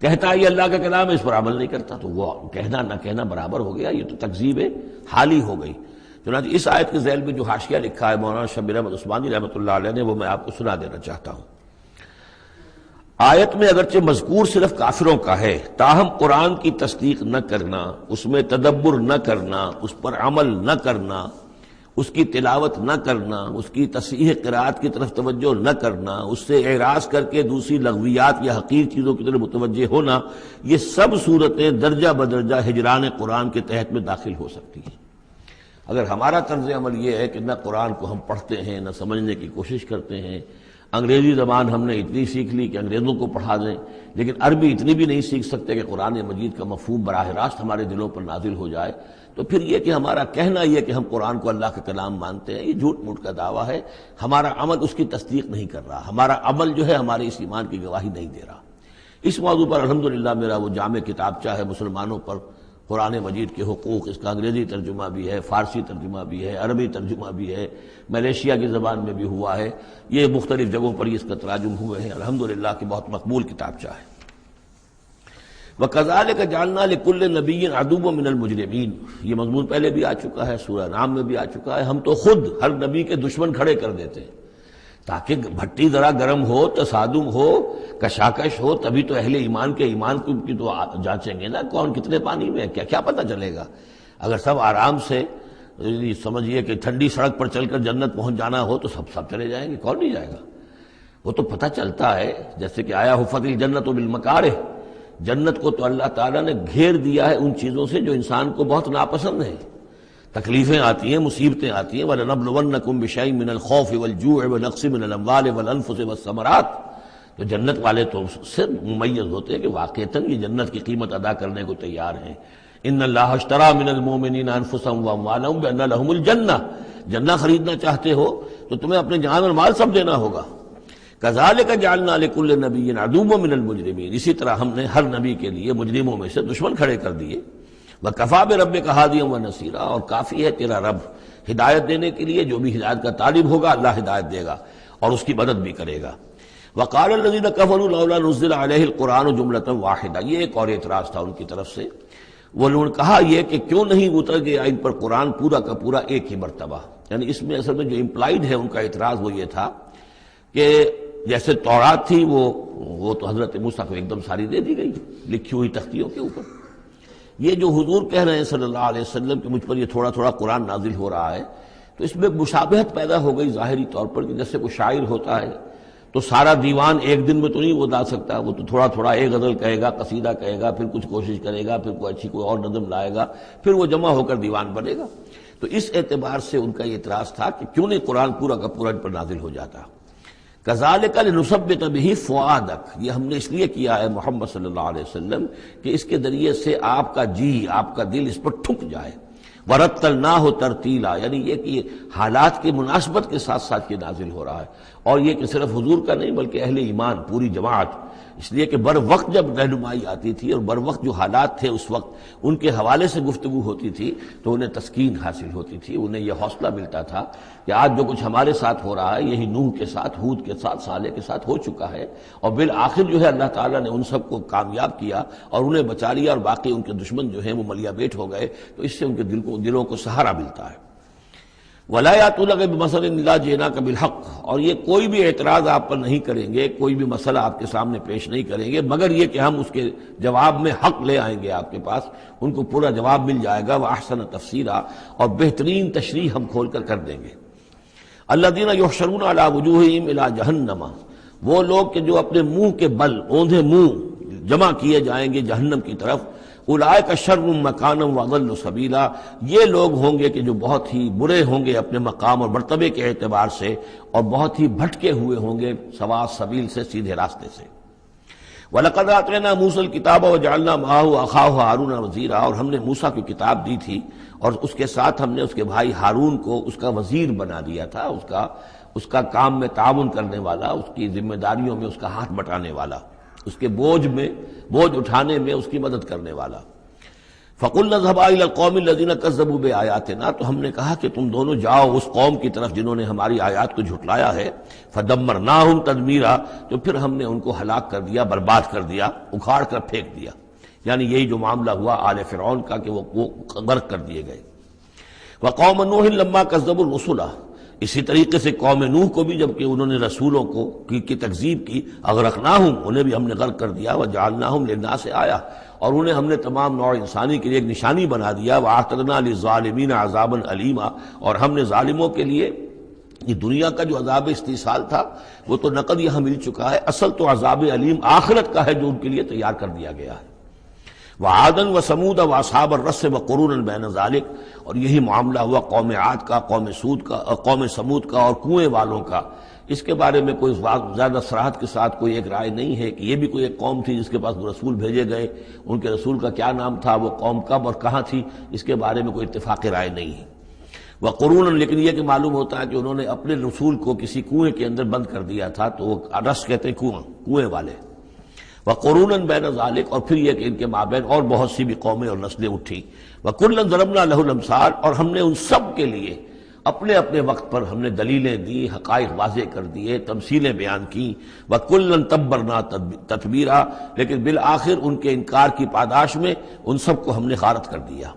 کہتا ہے یہ اللہ کا کلام ہے، اس پر عمل نہیں کرتا، تو وہ کہنا نہ کہنا برابر ہو گیا، یہ تو تکذیب حالی ہو گئی۔ چنانچہ اس آیت کے ذیل میں جو حاشیہ لکھا ہے مولانا شبیر احمد عثمانی رحمۃ اللہ علیہ نے، وہ میں آپ کو سنا دینا چاہتا ہوں۔ آیت میں اگرچہ مذکور صرف کافروں کا ہے، تاہم قرآن کی تصدیق نہ کرنا، اس میں تدبر نہ کرنا، اس پر عمل نہ کرنا، اس کی تلاوت نہ کرنا، اس کی تصحیح قرات کی طرف توجہ نہ کرنا، اس سے اعراض کر کے دوسری لغویات یا حقیر چیزوں کی طرف متوجہ ہونا، یہ سب صورتیں درجہ بدرجہ ہجران قرآن کے تحت میں داخل ہو سکتی ہیں۔ اگر ہمارا طرز عمل یہ ہے کہ نہ قرآن کو ہم پڑھتے ہیں، نہ سمجھنے کی کوشش کرتے ہیں، انگریزی زبان ہم نے اتنی سیکھ لی کہ انگریزوں کو پڑھا دیں، لیکن عربی اتنی بھی نہیں سیکھ سکتے کہ قرآن مجید کا مفہوم براہ راست ہمارے دلوں پر نازل ہو جائے، تو پھر یہ کہ ہمارا کہنا یہ کہ ہم قرآن کو اللہ کا کلام مانتے ہیں، یہ جھوٹ موٹ کا دعویٰ ہے، ہمارا عمل اس کی تصدیق نہیں کر رہا، ہمارا عمل جو ہے ہمارے اس ایمان کی گواہی نہیں دے رہا۔ اس موضوع پر الحمدللہ میرا وہ جامع کتابچہ ہے مسلمانوں پر قرآن مجید کے حقوق، اس کا انگریزی ترجمہ بھی ہے، فارسی ترجمہ بھی ہے، عربی ترجمہ بھی ہے، ملیشیا کی زبان میں بھی ہوا ہے، یہ مختلف جگہوں پر اس کا تراجم ہوئے ہیں، الحمدللہ کہ بہت مقبول کتابچہ ہے۔ وَكَذَلِكَ جَعَلْنَا لِكُلِّ نَبِيٍّ عَدُوًّا مِّنَ الْمُجْرِمِينَ، یہ مضمون پہلے بھی آ چکا ہے، سورہ انعام میں بھی آ چکا ہے، ہم تو خود ہر نبی کے دشمن کھڑے کر دیتے ہیں تاکہ بھٹی ذرا گرم ہو، تصادم ہو، کشاکش ہو، تبھی تو اہل ایمان کے ایمان کی تو جانچیں گے نا، کون کتنے پانی میں ہے، کیا پتہ چلے گا۔ اگر سب آرام سے سمجھیے کہ ٹھنڈی سڑک پر چل کر جنت پہنچ جانا ہو تو سب چلے جائیں گے، کون نہیں جائے گا؟ وہ تو پتہ چلتا ہے، جیسے کہ آیا حفت الجنت بالمکارہ، جنت کو تو اللہ تعالیٰ نے گھیر دیا ہے ان چیزوں سے جو انسان کو بہت ناپسند ہیں، تکلیفیں آتی ہیں، مصیبتیں آتی ہیں، وَلَنَبْلُوَنَّكُمْ بِشَيْءٍ مِّنَ الْخَوْفِ وَالْجُوعِ وَنَقْصٍ مِّنَ الْأَمْوَالِ وَالْأَنفُسِ وَالثَّمَرَاتِ، تو جنت والے تو سے ممیز ہوتے ہیں کہ واقعتاً یہ جنت کی قیمت ادا کرنے کو تیار ہیں۔ ان اللہ اشترى من المؤمنین انفسهم واموالهم بان لهم الجنہ، جنہ خریدنا چاہتے ہو تو تمہیں اپنے جان اور مال سب دینا ہوگا۔ کذالک جعلنا لکل نبی عدوا من المجرمین، اسی طرح ہم نے ہر نبی کے لیے مجرموں میں سے دشمن کھڑے کر دیے۔ وکفی بربک ہادیا ونصیرا، اور کافی ہے تیرا رب ہدایت دینے کے لیے، جو بھی ہدایت کا طالب ہوگا اللہ ہدایت دے گا اور اس کی مدد بھی کرے گا۔ وقال الذین کفروا لولا نزل علیہ القرآن جملۃ واحدہ، یہ ایک اور اعتراض تھا ان کی طرف سے، وہ لوگوں نے کہا یہ کہ کیوں نہیں اتر گیا ان پر قرآن پورا کا پورا ایک ہی مرتبہ. یعنی اس میں اصل میں جو امپلائڈ ہے ان کا اعتراض وہ یہ تھا کہ جیسے تورات تھی وہ تو حضرت موسیٰ کو ایک دم ساری دے دی گئی لکھی ہوئی تختیوں کے اوپر. یہ جو حضور کہہ رہے ہیں صلی اللہ علیہ وسلم کہ مجھ پر یہ تھوڑا تھوڑا قرآن نازل ہو رہا ہے، تو اس میں مشابہت پیدا ہو گئی ظاہری طور پر کہ جیسے کوئی شاعر ہوتا ہے تو سارا دیوان ایک دن میں تو نہیں وہ ڈال سکتا، وہ تو تھوڑا تھوڑا ایک غزل کہے گا، قصیدہ کہے گا، پھر کچھ کوشش کرے گا، پھر کوئی اچھی کوئی اور نظم لائے گا، پھر وہ جمع ہو کر دیوان بنے گا. تو اس اعتبار سے ان کا یہ اعتراض تھا کہ کیوں نہیں قرآن پورا کا پورا ان پر نازل ہو جاتا. کذالک لنثبت بہ فؤادک، یہ ہم نے اس لیے کیا ہے محمد صلی اللہ علیہ وسلم کہ اس کے ذریعے سے آپ کا جی، آپ کا دل اس پر ٹھک جائے. ورتلناہ ترتیلا، یعنی یہ کہ حالات کی مناسبت کے ساتھ ساتھ یہ نازل ہو رہا ہے، اور یہ کہ صرف حضور کا نہیں بلکہ اہل ایمان پوری جماعت، اس لیے کہ بر وقت جب رہنمائی آتی تھی اور بر وقت جو حالات تھے اس وقت ان کے حوالے سے گفتگو ہوتی تھی تو انہیں تسکین حاصل ہوتی تھی، انہیں یہ حوصلہ ملتا تھا کہ آج جو کچھ ہمارے ساتھ ہو رہا ہے یہی نوح کے ساتھ، ہود کے ساتھ، صالح کے ساتھ ہو چکا ہے، اور بالآخر جو ہے اللہ تعالیٰ نے ان سب کو کامیاب کیا اور انہیں بچا لیا، اور باقی ان کے دشمن جو ہیں وہ ملیا بیٹ ہو گئے. تو اس سے ان کے دلوں کو سہارا ملتا ہے. وَلَا يَأْتُونَكَ بِمَثَلٍ إِلَّا جِئْنَاكَ بِالْحَقِّ، اور یہ کوئی بھی اعتراض آپ پر نہیں کریں گے، کوئی بھی مسئلہ آپ کے سامنے پیش نہیں کریں گے مگر یہ کہ ہم اس کے جواب میں حق لے آئیں گے آپ کے پاس، ان کو پورا جواب مل جائے گا. وَأَحْسَنَ تَفْسِيرًا، اور بہترین تشریح ہم کھول کر دیں گے. الَّذِينَ يُحْشَرُونَ عَلَى وُجُوهِهِمْ إِلَى جَهَنَّمَ، وہ لوگ کہ جو اپنے منہ کے بل، اوندھے منہ جمع کیے جائیں گے جہنم کی طرف. اولئک شر مکانا واضل سبیلا، یہ لوگ ہوں گے کہ جو بہت ہی برے ہوں گے اپنے مقام اور مرتبے کے اعتبار سے، اور بہت ہی بھٹکے ہوئے ہوں گے سوا سبیل سے، سیدھے راستے سے. وَلَقَدْ آتَيْنَا مُوسَى الْكِتَابَ وَجَعَلْنَا مَعَهُ أَخَاهُ هَارُونَ وَزِيرًا، اور ہم نے موسیٰ کی کتاب دی تھی اور اس کے ساتھ ہم نے اس کے بھائی ہارون کو اس کا وزیر بنا دیا تھا، اس کا کام میں تعاون کرنے والا، اس کی ذمہ داریوں میں اس کا ہاتھ بٹانے والا، اس کے بوجھ اٹھانے میں اس کی مدد کرنے والا. فَقُلْنَا اذْهَبَا إِلَى الْقَوْمِ الَّذِينَ كَذَّبُوا بِآيَاتِنَا، تو ہم نے کہا کہ تم دونوں جاؤ اس قوم کی طرف جنہوں نے ہماری آیات کو جھٹلایا ہے. فَدَمَّرْنَاهُمْ تَدْمِيرًا، تو پھر ہم نے ان کو ہلاک کر دیا، برباد کر دیا، اکھاڑ کر پھینک دیا. یعنی یہی جو معاملہ ہوا آل فرعون کا کہ وہ غرق کر دیے گئے. وَقَوْمَ نُوحٍ لَمَّا كَذَّبُوا الرُّسُلَ، اسی طریقے سے قوم نوح کو بھی جب کہ انہوں نے رسولوں کی تکذیب کی، اغرقناہم، انہیں بھی ہم نے غرق کر دیا. وجعلناہم للناس آیہ، اور انہیں ہم نے تمام نوع انسانی کے لیے ایک نشانی بنا دیا. واعتدنا للظالمین عذابا علیما، اور ہم نے ظالموں کے لیے یہ دنیا کا جو عذاب استیصال تھا وہ تو نقد یہاں مل چکا ہے، اصل تو عذاب علیم آخرت کا ہے جو ان کے لیے تیار کر دیا گیا ہے. وعادا وثمود واصحاب الرس وقرونا بین ذلک، اور یہی معاملہ ہوا قوم عاد کا، قوم سمود کا اور کنویں والوں کا. اس کے بارے میں کوئی زیادہ صراحت کے ساتھ کوئی ایک رائے نہیں ہے کہ یہ بھی کوئی ایک قوم تھی جس کے پاس رسول بھیجے گئے، ان کے رسول کا کیا نام تھا، وہ قوم کب اور کہاں تھی، اس کے بارے میں کوئی اتفاق رائے نہیں ہے. وقرونا، لیکن یہ کہ معلوم ہوتا ہے کہ انہوں نے اپنے رسول کو کسی کنویں کے اندر بند کر دیا تھا، تو وہ رس کہتے ہیں کنویں والے. وقرونا بین ذلک، اور پھر یہ کہ ان کے مابین اور بہت سی بھی قومیں اور نسلیں اٹھی. وکلا ضربنا لہ الامثال، اور ہم نے ان سب کے لیے اپنے اپنے وقت پر ہم نے دلیلیں دی، حقائق واضح کر دیے، تمثیلیں بیان کی. وکلا تبرنا تتبیرا، لیکن بالآخر ان کے انکار کی پاداش میں ان سب کو ہم نے غارت کر دیا.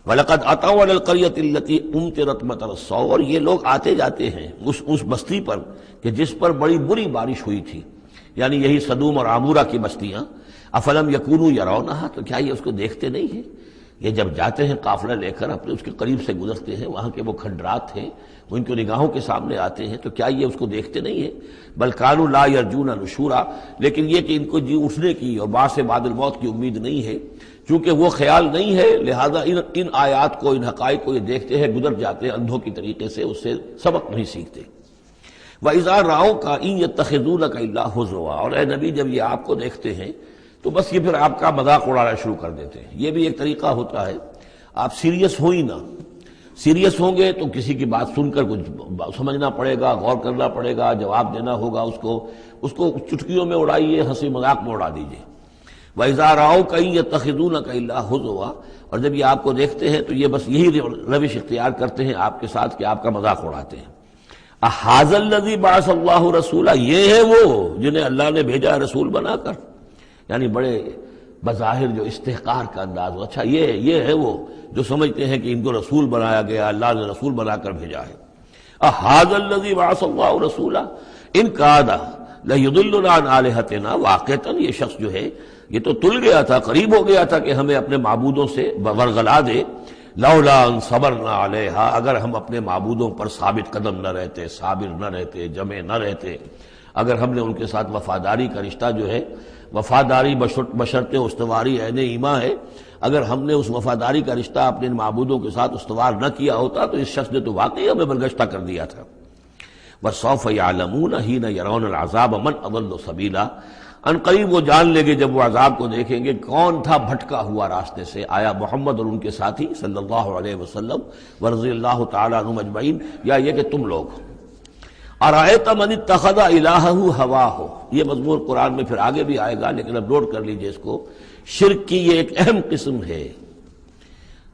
وَلَقَدْ أَتَوْا عَلَى الْقَرْيَةِ الَّتِي أُمْطِرَتْ مَطَرَ السَّوْءِ، اور یہ لوگ آتے جاتے ہیں اس بستی پر کہ جس پر بڑی بری بارش ہوئی تھی، یعنی یہی سدوم اور عمورہ کی بستیاں. افلم یکونوا یرونہا، تو کیا یہ اس کو دیکھتے نہیں ہیں؟ یہ جب جاتے ہیں قافلہ لے کر اپنے اس کے قریب سے گزرتے ہیں، وہاں کے وہ کھنڈرات ہیں وہ ان کی نگاہوں کے سامنے آتے ہیں، تو کیا یہ اس کو دیکھتے نہیں ہیں؟ بل کانوا لا یرجون نشورا، لیکن یہ کہ ان کو جی اٹھنے کی اور بعد سے بعد الموت کی امید نہیں ہے، چونکہ وہ خیال نہیں ہے، لہذا ان آیات کو، ان حقائق کو یہ دیکھتے ہیں، گزر جاتے ہیں اندھوں کی طریقے سے، اس سے سبق نہیں سیکھتے. وَإِذَا رَأَوْكَ إِن يَتَّخِذُونَكَ إِلَّا هُزُوًا، اور اے نبی جب یہ آپ کو دیکھتے ہیں تو بس یہ پھر آپ کا مذاق اڑانا شروع کر دیتے ہیں. یہ بھی ایک طریقہ ہوتا ہے، آپ سیریس ہو ہی نہ، سیریس ہوں گے تو کسی کی بات سن کر کچھ سمجھنا پڑے گا، غور کرنا پڑے گا، جواب دینا ہوگا اس کو چٹکیوں میں اڑائیے، ہنسی مذاق میں اڑا دیجیے. وَإِذَا رَأَوْكَ إِن يَتَّخِذُونَكَ إِلَّا هُزُوًا، اور جب یہ آپ کو دیکھتے ہیں تو یہ بس یہی روش اختیار کرتے ہیں آپ کے ساتھ کہ آپ کا مذاق اڑاتے ہیں. اَهَٰذَا الَّذِي بَعَثَ اللَّهُ رَسُولًا، یہ ہے وہ جنہیں اللہ نے بھیجا رسول بنا کر. یعنی بڑے بظاہر جو استحقار کا انداز ہو، اچھا یہ ہے وہ جو سمجھتے ہیں کہ ان کو رسول بنایا گیا، اللہ نے رسول بنا کر بھیجا ہے۔ اَهَذَا الَّذِي بَعَثَ اللَّهُ رَسُولًا إِن كَادَ لَيُضِلُّنَا عَنْ آلِهَتِنَا، واقعتاً یہ شخص جو ہے یہ تو تل گیا تھا، قریب ہو گیا تھا کہ ہمیں اپنے معبودوں سے ورغلا دے۔ لولا ان صبرنا علیہا، اگر ہم اپنے معبودوں پر ثابت قدم نہ رہتے، صابر نہ رہتے، جمع نہ رہتے، اگر ہم نے ان کے ساتھ وفاداری کا رشتہ جو ہے، وفاداری بشرط استواری عین ایمان ہے، اگر ہم نے اس وفاداری کا رشتہ اپنے معبودوں کے ساتھ استوار نہ کیا ہوتا تو اس شخص نے تو واقعی ہمیں برگشتہ کر دیا تھا۔ وَسَوْفَ يَعْلَمُونَ حِينَ يَرَوْنَ الْعَذَابَ مَنْ أَضَلُّ سَبِيلًا، ان قریب وہ جان لیں گے جب وہ عذاب کو دیکھیں گے کون تھا بھٹکا ہوا راستے سے۔ آیا محمد اور ان کے ساتھی صلی اللہ علیہ وسلم ورضی اللہ تعالیٰ عنہم اجمعین، یا یہ کہ تم لوگ؟ ارأیت من اتخذ الہہ ہواہ، یہ مضمون قرآن میں پھر آگے بھی آئے گا، لیکن اب نوٹ کر لیجئے اس کو۔ شرک کی یہ ایک اہم قسم ہے۔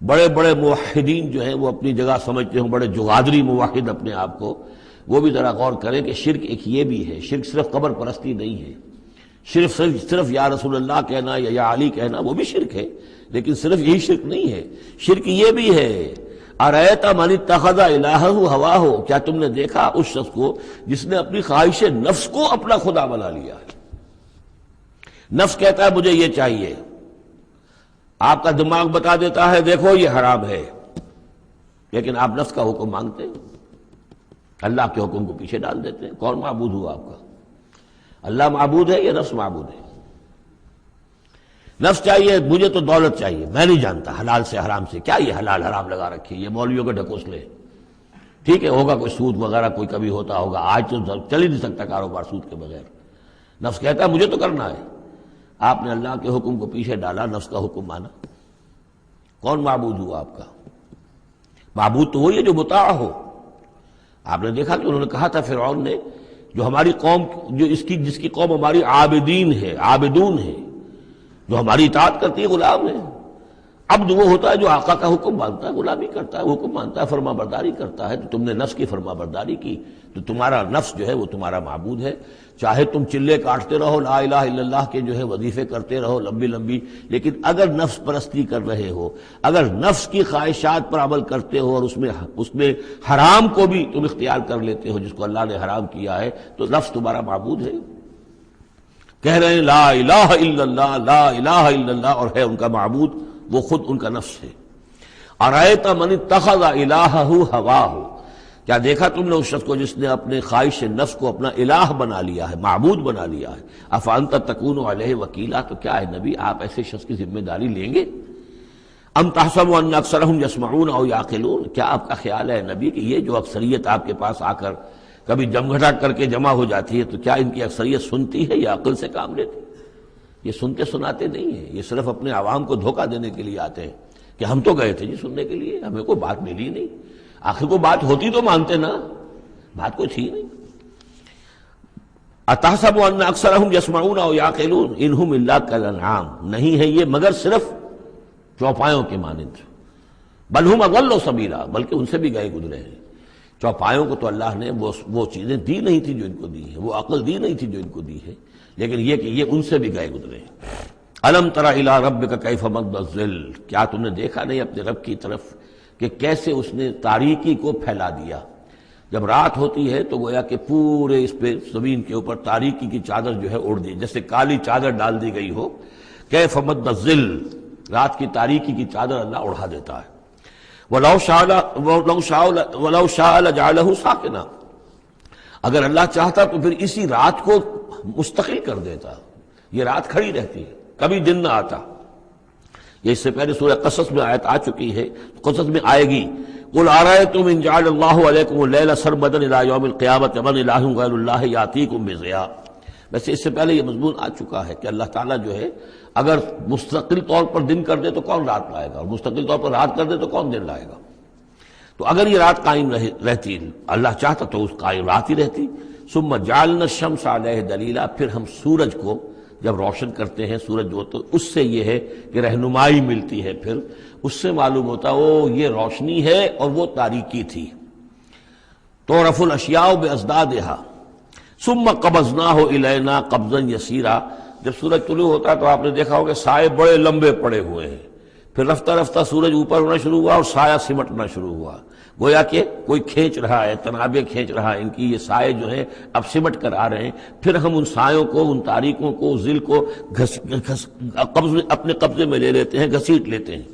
بڑے بڑے موحدین جو ہیں وہ اپنی جگہ سمجھتے ہوں، بڑے جغادری موحد اپنے آپ کو، وہ بھی ذرا غور کریں کہ شرک ایک یہ بھی ہے۔ شرک صرف قبر پرستی نہیں ہے، صرف یا رسول اللہ کہنا یا علی کہنا وہ بھی شرک ہے، لیکن صرف یہی شرک نہیں ہے، شرک یہ بھی ہے۔ ارأیت من اتخذ الہہ ہواہ، کیا تم نے دیکھا اس شخص کو جس نے اپنی خواہش نفس کو اپنا خدا بنا لیا ہے؟ نفس کہتا ہے مجھے یہ چاہیے، آپ کا دماغ بتا دیتا ہے دیکھو یہ حرام ہے، لیکن آپ نفس کا حکم مانگتے ہیں، اللہ کے حکم کو پیچھے ڈال دیتے ہیں۔ کون معبود ہوا آپ کا؟ اللہ معبود ہے یا نفس معبود ہے؟ نفس چاہیے مجھے تو دولت چاہیے، میں نہیں جانتا حلال سے حرام سے، کیا یہ حلال حرام لگا رکھی، یہ مولویوں کے ڈھکوسلے، ٹھیک ہے ہوگا کوئی سود وغیرہ کوئی کبھی ہوتا ہوگا، آج تو چل ہی نہیں سکتا کاروبار سود کے بغیر۔ نفس کہتا ہے مجھے تو کرنا ہے، آپ نے اللہ کے حکم کو پیچھے ڈالا، نفس کا حکم مانا۔ کون معبود ہوا آپ کا؟ معبود تو وہی ہے جو مطاع ہو۔ آپ نے دیکھا کہ انہوں نے کہا تھا فرعون نے، جو ہماری قوم جو جس کی قوم ہماری عابدین ہے، عابدون ہے، جو ہماری اطاعت کرتی ہے، غلام ہے۔ عبد وہ ہوتا ہے جو آقا کا حکم مانتا ہے، غلامی کرتا ہے، حکم مانتا ہے، فرما برداری کرتا ہے۔ تو تم نے نفس کی فرما برداری کی تو تمہارا نفس جو ہے وہ تمہارا معبود ہے۔ چاہے تم چلے کاٹتے رہو، لا الہ الا اللہ کے جو ہے وظیفے کرتے رہو لمبی لمبی، لیکن اگر نفس پرستی کر رہے ہو، اگر نفس کی خواہشات پر عمل کرتے ہو اور اس میں حرام کو بھی تم اختیار کر لیتے ہو جس کو اللہ نے حرام کیا ہے، تو نفس تمہارا معبود ہے۔ کہہ رہے ہیں لا الہ الا اللہ، لا الہ الا اللہ، اور ہے ان کا معبود وہ خود ان کا نفس ہے۔ ارأیت من اتخذ الہہ ہواہ، کیا دیکھا تم نے اس شخص کو جس نے اپنے خواہش نفس کو اپنا الہ بنا لیا ہے، معبود بنا لیا ہے۔ افانت تکون علیہ وکیلا، تو کیا ہے نبی آپ ایسے شخص کی ذمہ داری لیں گے؟ ام تحسب ان اکثرهم یسمعون او یعقلون، کیا آپ کا خیال ہے نبی کہ یہ جو اکثریت آپ کے پاس آ کر کبھی جمگھٹا کر کے جمع ہو جاتی ہے تو کیا ان کی اکثریت سنتی ہے یا عقل سے کام لیتی؟ یہ سنتے سناتے نہیں ہیں، یہ صرف اپنے عوام کو دھوکہ دینے کے لیے آتے ہیں کہ ہم تو گئے تھے جی سننے کے لیے، ہمیں کوئی بات ملی نہیں۔ آخر کوئی بات ہوتی تو مانتے نا، بات کوئی تھی نہیں۔ اتحسب ان اکثرهم یسمعون او یعقلون انہم الا کالانعام، نہیں ہے یہ مگر صرف چوپایوں کے مانند، بل ہم اضل سبیلا، بلکہ ان سے بھی گئے گزرے ہیں۔ چوپایوں کو تو اللہ نے وہ چیزیں دی نہیں تھی جو ان کو دی ہے، وہ عقل دی نہیں تھی جو ان کو دی ہے، لیکن یہ کہ یہ ان سے بھی گئے گزرے ہیں۔ الم تر الی ربک کیف مد الظل، کیا تم نے دیکھا نہیں اپنے رب کی طرف کہ کیسے اس نے تاریکی کو پھیلا دیا۔ جب رات ہوتی ہے تو گویا کہ پورے اس پہ زمین کے اوپر تاریکی کی چادر جو ہے اوڑھ دی، جیسے کالی چادر ڈال دی گئی ہو۔ کیف مد الظل، رات کی تاریکی کی چادر اللہ اڑا دیتا ہے۔ وَلَوْ شَاءَ لَجَعَلَهُ سَاكِنًا، اگر اللہ چاہتا تو پھر اسی رات کو مستقل کر دیتا، یہ رات کھڑی رہتی ہے، کبھی دن نہ آتا۔ یہ اس سے پہلے سورہ قصص میں آیت آ چکی ہے، قصص میں آئے گی قُلْ أَرَأَيْتُمْ إِنْ جَعَلَ اللَّهُ عَلَيْكُمُ اللَّيْلَ سَرْمَدًا إِلَىٰ يَوْمِ الْقِيَامَةِ مَنْ إِلَٰهٌ غَيْرُ اللَّهِ يَأْتِيكُمْ بِضِيَاءٍ۔ ویسے اس سے پہلے یہ مضمون آ چکا ہے کہ اللہ تعالیٰ جو ہے اگر مستقل طور پر دن کر دے تو کون رات لائے گا، اور مستقل طور پر رات کر دے تو کون دن لائے گا۔ تو اگر یہ رات قائم رہتی، اللہ چاہتا تو اس قائم رات ہی رہتی۔ ثم جعلنا الشمس علیہ دلیلا، پھر ہم سورج کو جب روشن کرتے ہیں، سورج جو تو اس سے یہ ہے کہ رہنمائی ملتی ہے، پھر اس سے معلوم ہوتا وہ یہ روشنی ہے اور وہ تاریکی تھی۔ تعرف الاشیاء بازدادها ثم قبضناہ الینا قبضا یسیرا، جب سورج طلوع ہوتا ہے تو آپ نے دیکھا ہوگا سائے بڑے لمبے پڑے ہوئے ہیں، پھر رفتہ رفتہ سورج اوپر ہونا شروع ہوا اور سایہ سمٹنا شروع ہوا، گویا کہ کوئی کھینچ رہا ہے، تنابیں کھینچ رہا ہے ان کی، یہ سائے جو ہیں اب سمٹ کر آ رہے ہیں، پھر ہم ان سایوں کو، ان تاریکوں کو، ظل کو اپنے قبضے میں لے لیتے ہیں، گھسیٹ لیتے ہیں۔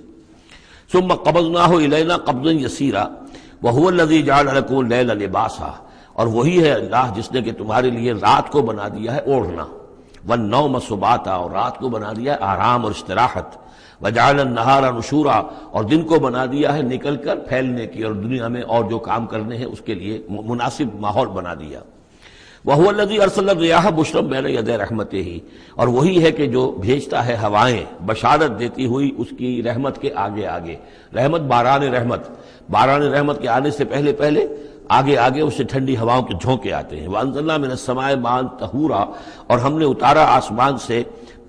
ثم قبضناہ الینا قبضا یسیرا وہو الذی جعل لکم اللیل لباسا، اور وہی ہے اللہ جس نے کہ تمہارے لیے رات کو بنا دیا ہے اوڑھنا، والنوم سباتا، اور رات کو بنا دیا ہے آرام اور استراحت، وجعل النہار نشورا، اور دن کو بنا دیا ہے نکل کر پھیلنے کی اور دنیا میں اور جو کام کرنے ہیں اس کے لیے مناسب ماحول بنا دیا۔ وَهُوَ الَّذِي أَرْسَلَ الرِّيَاحَ بُشْرًا بَيْنَ يَدَيْ رَحْمَتِهِ، اور وہی ہے کہ جو بھیجتا ہے ہوائیں بشارت دیتی ہوئی اس کی رحمت کے آگے آگے، رحمت باران رحمت کے آنے سے پہلے پہلے آگے آگے اس سے ٹھنڈی ہواؤں کے جھونکے آتے ہیں۔ وَأَنزَلْنَا مِنَ السَّمَاءِ مَاءً طَهُورًا، اور ہم نے اتارا آسمان سے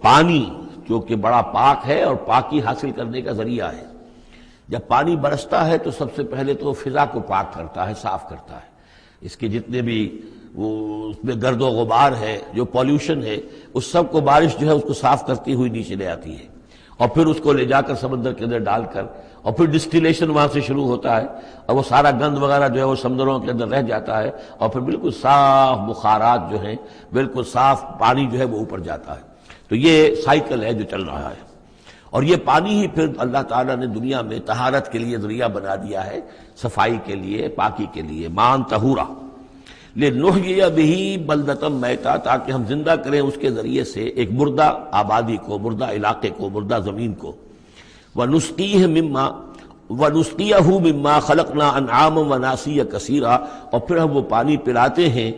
پانی جو کہ بڑا پاک ہے اور پاکی حاصل کرنے کا ذریعہ ہے۔ جب پانی برستا ہے تو سب سے پہلے تو فضا کو پاک کرتا ہے، صاف کرتا ہے، اس کے جتنے بھی وہ اس میں گرد و غبار ہے، جو پولیوشن ہے، اس سب کو بارش جو ہے اس کو صاف کرتی ہوئی نیچے لے آتی ہے، اور پھر اس کو لے جا کر سمندر کے اندر ڈال کر، اور پھر ڈسٹیلیشن وہاں سے شروع ہوتا ہے، اور وہ سارا گند وغیرہ جو ہے وہ سمندروں کے اندر رہ جاتا ہے، اور پھر بالکل صاف بخارات جو ہیں، بالکل صاف پانی جو ہے وہ اوپر جاتا ہے۔ تو یہ سائیکل ہے جو چل رہا ہے، اور یہ پانی ہی پھر اللہ تعالیٰ نے دنیا میں طہارت کے لیے ذریعہ بنا دیا ہے، صفائی کے لیے، پاکی کے لیے، ماءً طہورا لِنُحْيِيَ بِهِ بَلْدَةً مَيْتًا، تاکہ ہم زندہ کریں اس کے ذریعے سے ایک مردہ آبادی کو، مردہ علاقے کو، مردہ زمین کو۔ وَنُسْقِيَهُ مِمَّا خَلَقْنَا أَنْعَامًا وَأَنَاسِيَّ كَثِيرًا، اور پھر ہم وہ پانی پلاتے ہیں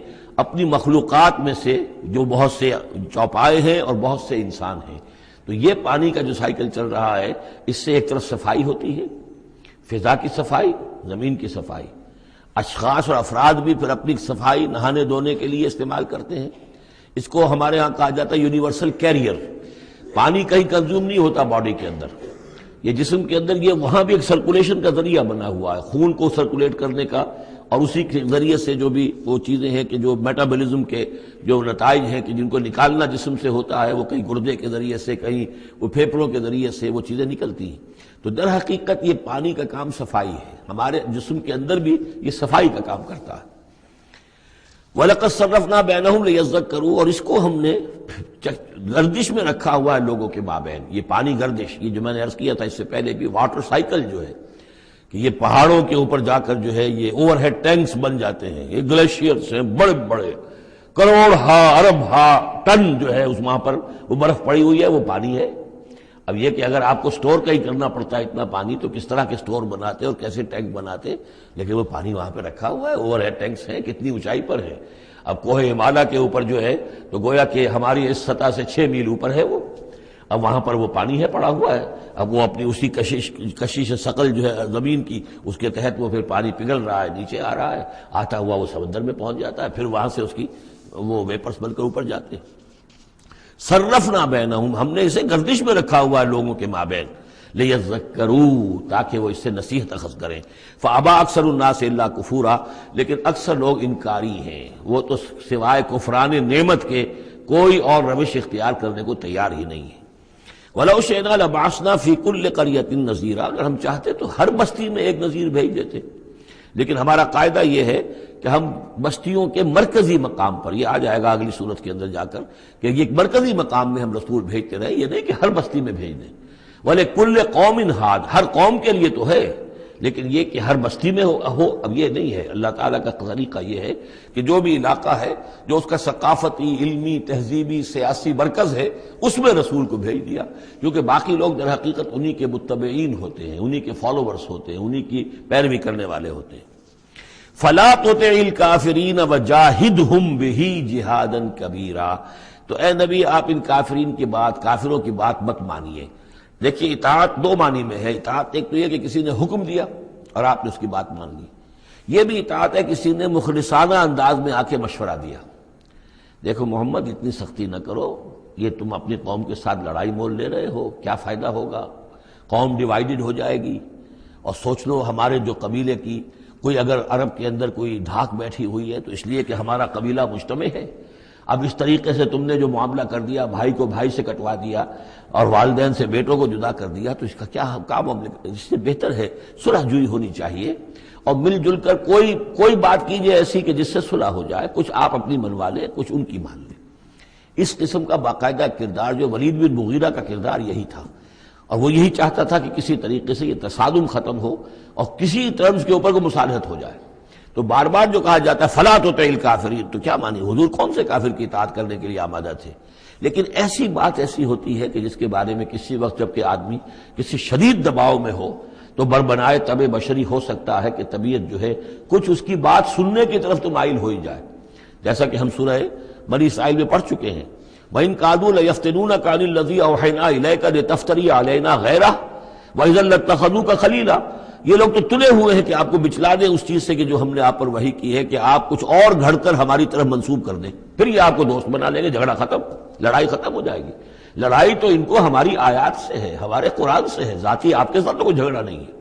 اپنی مخلوقات میں سے جو بہت سے چوپائے ہیں اور بہت سے انسان ہیں۔ تو یہ پانی کا جو سائیکل چل رہا ہے، اس سے ایک طرف صفائی ہوتی ہے، فضا کی صفائی، زمین کی صفائی، اشخاص اور افراد بھی پھر اپنی صفائی نہانے دھونے کے لیے استعمال کرتے ہیں۔ اس کو ہمارے ہاں کہا جاتا ہے یونیورسل کیریئر۔ پانی کہیں کنزیوم نہیں ہوتا باڈی کے اندر، یہ جسم کے اندر یہ وہاں بھی ایک سرکولیشن کا ذریعہ بنا ہوا ہے، خون کو سرکولیٹ کرنے کا، اور اسی کے ذریعے سے جو بھی وہ چیزیں ہیں کہ جو میٹابولزم کے جو نتائج ہیں کہ جن کو نکالنا جسم سے ہوتا ہے، وہ کہیں گردے کے ذریعے سے، کہیں وہ پھیپھڑوں کے ذریعے سے وہ چیزیں نکلتی ہیں۔ تو در حقیقت یہ پانی کا کام صفائی ہے، ہمارے جسم کے اندر بھی یہ صفائی کا کام کرتا ہے۔ وَلَقَدْ صَرَّفْنَا بَيْنَهُمْ لِيَذَّكَّرُوا، اور اس کو ہم نے گردش میں رکھا ہوا ہے لوگوں کے مابین، یہ پانی گردش، یہ جو میں نے عرض کیا تھا اس سے پہلے بھی، واٹر سائیکل جو ہے کہ یہ پہاڑوں کے اوپر جا کر جو ہے یہ اوور ہیڈ ٹینکس بن جاتے ہیں، یہ گلیشیئرس ہیں بڑے بڑے، کروڑ ارب ٹن جو ہے اس وہاں پر وہ برف پڑی ہوئی ہے، وہ پانی ہے۔ اب یہ کہ اگر آپ کو سٹور کہیں کرنا پڑتا ہے اتنا پانی، تو کس طرح کے سٹور بناتے اور کیسے ٹینک بناتے، لیکن وہ پانی وہاں پہ رکھا ہوا ہے، اوور ہیڈ ٹینکس ہیں، کتنی اونچائی پر ہے۔ اب کوہ ہمالیہ کے اوپر جو ہے تو گویا کہ ہماری اس سطح سے 6 میل اوپر ہے وہ، اب وہاں پر وہ پانی ہے پڑا ہوا ہے، اب وہ اپنی اسی کشش ثقل جو ہے زمین کی، اس کے تحت وہ پھر پانی پگھل رہا ہے، نیچے آ رہا ہے، آتا ہوا وہ سمندر میں پہنچ جاتا ہے، پھر وہاں سے اس کی وہ ویپرز بن کر اوپر جاتے ہیں۔ صرفنا بینہم، ہم نے اسے گردش میں رکھا ہوا ہے لوگوں کے مابین، لیذکروا، تاکہ وہ اس سے نصیحت اخذ کریں۔ فابا اکثر الناس الا کفورا، لیکن اکثر لوگ انکاری ہیں، وہ تو سوائے کفران نعمت کے کوئی اور روش اختیار کرنے کو تیار ہی نہیں ہے۔ وَلَوْ شِئْنَا لَبَعَثْنَا فِي كُلِّ قَرْيَةٍ نَذِيرًا، اگر ہم چاہتے تو ہر بستی میں ایک نذیر بھیج دیتے، لیکن ہمارا قاعدہ یہ ہے کہ ہم بستیوں کے مرکزی مقام پر، یہ آ جائے گا اگلی صورت کے اندر جا کر، کہ یہ ایک مرکزی مقام میں ہم رسول بھیجتے رہے، یہ نہیں کہ ہر بستی میں بھیج دیں۔ وَلِكُلِّ قَوْمٍ هَادٍ، ہر قوم کے لیے تو ہے، لیکن یہ کہ ہر بستی میں ہو اب یہ نہیں ہے۔ اللہ تعالیٰ کا طریقہ یہ ہے کہ جو بھی علاقہ ہے جو اس کا ثقافتی، علمی، تہذیبی، سیاسی مرکز ہے، اس میں رسول کو بھیج دیا، کیونکہ باقی لوگ در حقیقت انہی کے متبعین ہوتے ہیں، انہی کے فالوورز ہوتے ہیں، انہی کی پیروی کرنے والے ہوتے ہیں۔ فَلَا تُطِعِ الْكَافِرِينَ وَجَاهِدْهُمْ بِهِ جِهَادًا كَبِيرًا، تو اے نبی آپ ان کافرین کی بات، کافروں کی بات مت مانیے۔ دیکھیے اطاعت دو معنی میں ہے، اطاعت ایک تو یہ کہ کسی نے حکم دیا اور آپ نے اس کی بات مان لی، یہ بھی اطاعت ہے کسی نے مخلصانہ انداز میں آ کے مشورہ دیا، دیکھو محمد اتنی سختی نہ کرو، یہ تم اپنی قوم کے ساتھ لڑائی مول لے رہے ہو، کیا فائدہ ہوگا، قوم ڈیوائیڈڈ ہو جائے گی، اور سوچ لو ہمارے جو قبیلے کی کوئی اگر عرب کے اندر کوئی دھاک بیٹھی ہوئی ہے تو اس لیے کہ ہمارا قبیلہ مجتمع ہے، اب اس طریقے سے تم نے جو معاملہ کر دیا، بھائی کو بھائی سے کٹوا دیا اور والدین سے بیٹوں کو جدا کر دیا، تو اس کا کیا معاملہ؟ اس سے بہتر ہے صلح جوئی ہونی چاہیے اور مل جل کر کوئی بات کیجیے ایسی کہ جس سے صلح ہو جائے، کچھ آپ اپنی منوا لیں، کچھ ان کی مان لیں۔ اس قسم کا باقاعدہ کردار جو ولید بن مغیرہ کا کردار یہی تھا، اور وہ یہی چاہتا تھا کہ کسی طریقے سے یہ تصادم ختم ہو اور کسی ٹرمز کے اوپر کو مصالحت ہو جائے۔ تو بار بار جو کہا جاتا ہے فلا تطع الکافرین، تو کیا مانی؟ حضور کون سے کافر کی اطاعت کرنے کے لیے آمادہ تھے؟ لیکن ایسی بات ایسی ہوتی ہے کہ جس کے بارے میں کسی وقت جب کہ آدمی کسی شدید دباؤ میں ہو تو بربنائے طبع بشری ہو سکتا ہے کہ طبیعت جو ہے کچھ اس کی بات سننے کی طرف تو مائل ہو ہی جائے، جیسا کہ ہم سورہ بنی اسرائیل میں پڑھ چکے ہیں، وَإِن كَادُوا لَيَفْتِنُونَكَ عَنِ الَّذِي أَوْحَيْنَا إِلَيْكَ لِتَفْتَرِيَ عَلَيْنَا غَيْرَهُ وَإِذًا لَّاتَّخَذُوكَ خَلِيلًا۔ یہ لوگ تو تلے ہوئے ہیں کہ آپ کو بچلا دیں اس چیز سے کہ جو ہم نے آپ پر وحی کی ہے، کہ آپ کچھ اور گھڑ کر ہماری طرف منسوب کر دیں، پھر یہ آپ کو دوست بنا لیں گے، جھگڑا ختم، لڑائی ختم ہو جائے گی۔ لڑائی تو ان کو ہماری آیات سے ہے، ہمارے قرآن سے ہے، ذاتی آپ کے ساتھ تو کوئی جھگڑا نہیں ہے۔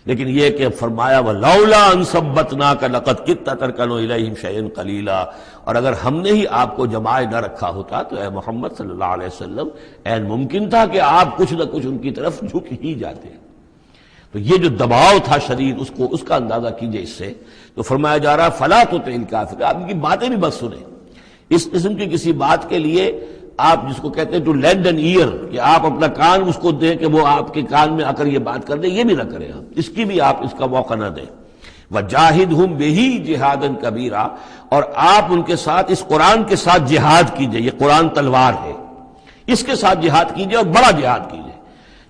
لیکن یہ کہ فرمایا وَلَوْلَا أَن ثَبَّتْنَاكَ لَقَدْ كِدتَّ تَرْكَنُ إِلَيْهِمْ شَيْئًا قَلِيلًا، اور اگر ہم نے ہی آپ کو جمائے نہ رکھا ہوتا تو اے محمد صلی اللہ علیہ وسلم عین ممکن تھا کہ آپ کچھ نہ کچھ ان کی طرف جھک ہی جاتے۔ تو یہ جو دباؤ تھا شدید، اس کا اندازہ کیجئے اس سے۔ تو فرمایا جا رہا فلا تطع الکافرین، آپ ان کی باتیں بھی بس سنیں، اس قسم کی کسی بات کے لیے آپ جس کو کہتے ہیں ٹو لینڈ این ایئر، کہ آپ اپنا کان اس کو دیں کہ وہ آپ کے کان میں آ کر یہ بات کر دیں، یہ بھی نہ کریں آپ، اس کی بھی آپ اس کا موقع نہ دیں۔ وَجَاهِدْهُمْ بِهِ جِهَادًا كَبِيرًا، اور آپ ان کے ساتھ اس قرآن کے ساتھ جہاد کیجئے، یہ قرآن تلوار ہے، اس کے ساتھ جہاد کیجئے اور بڑا جہاد کیجئے۔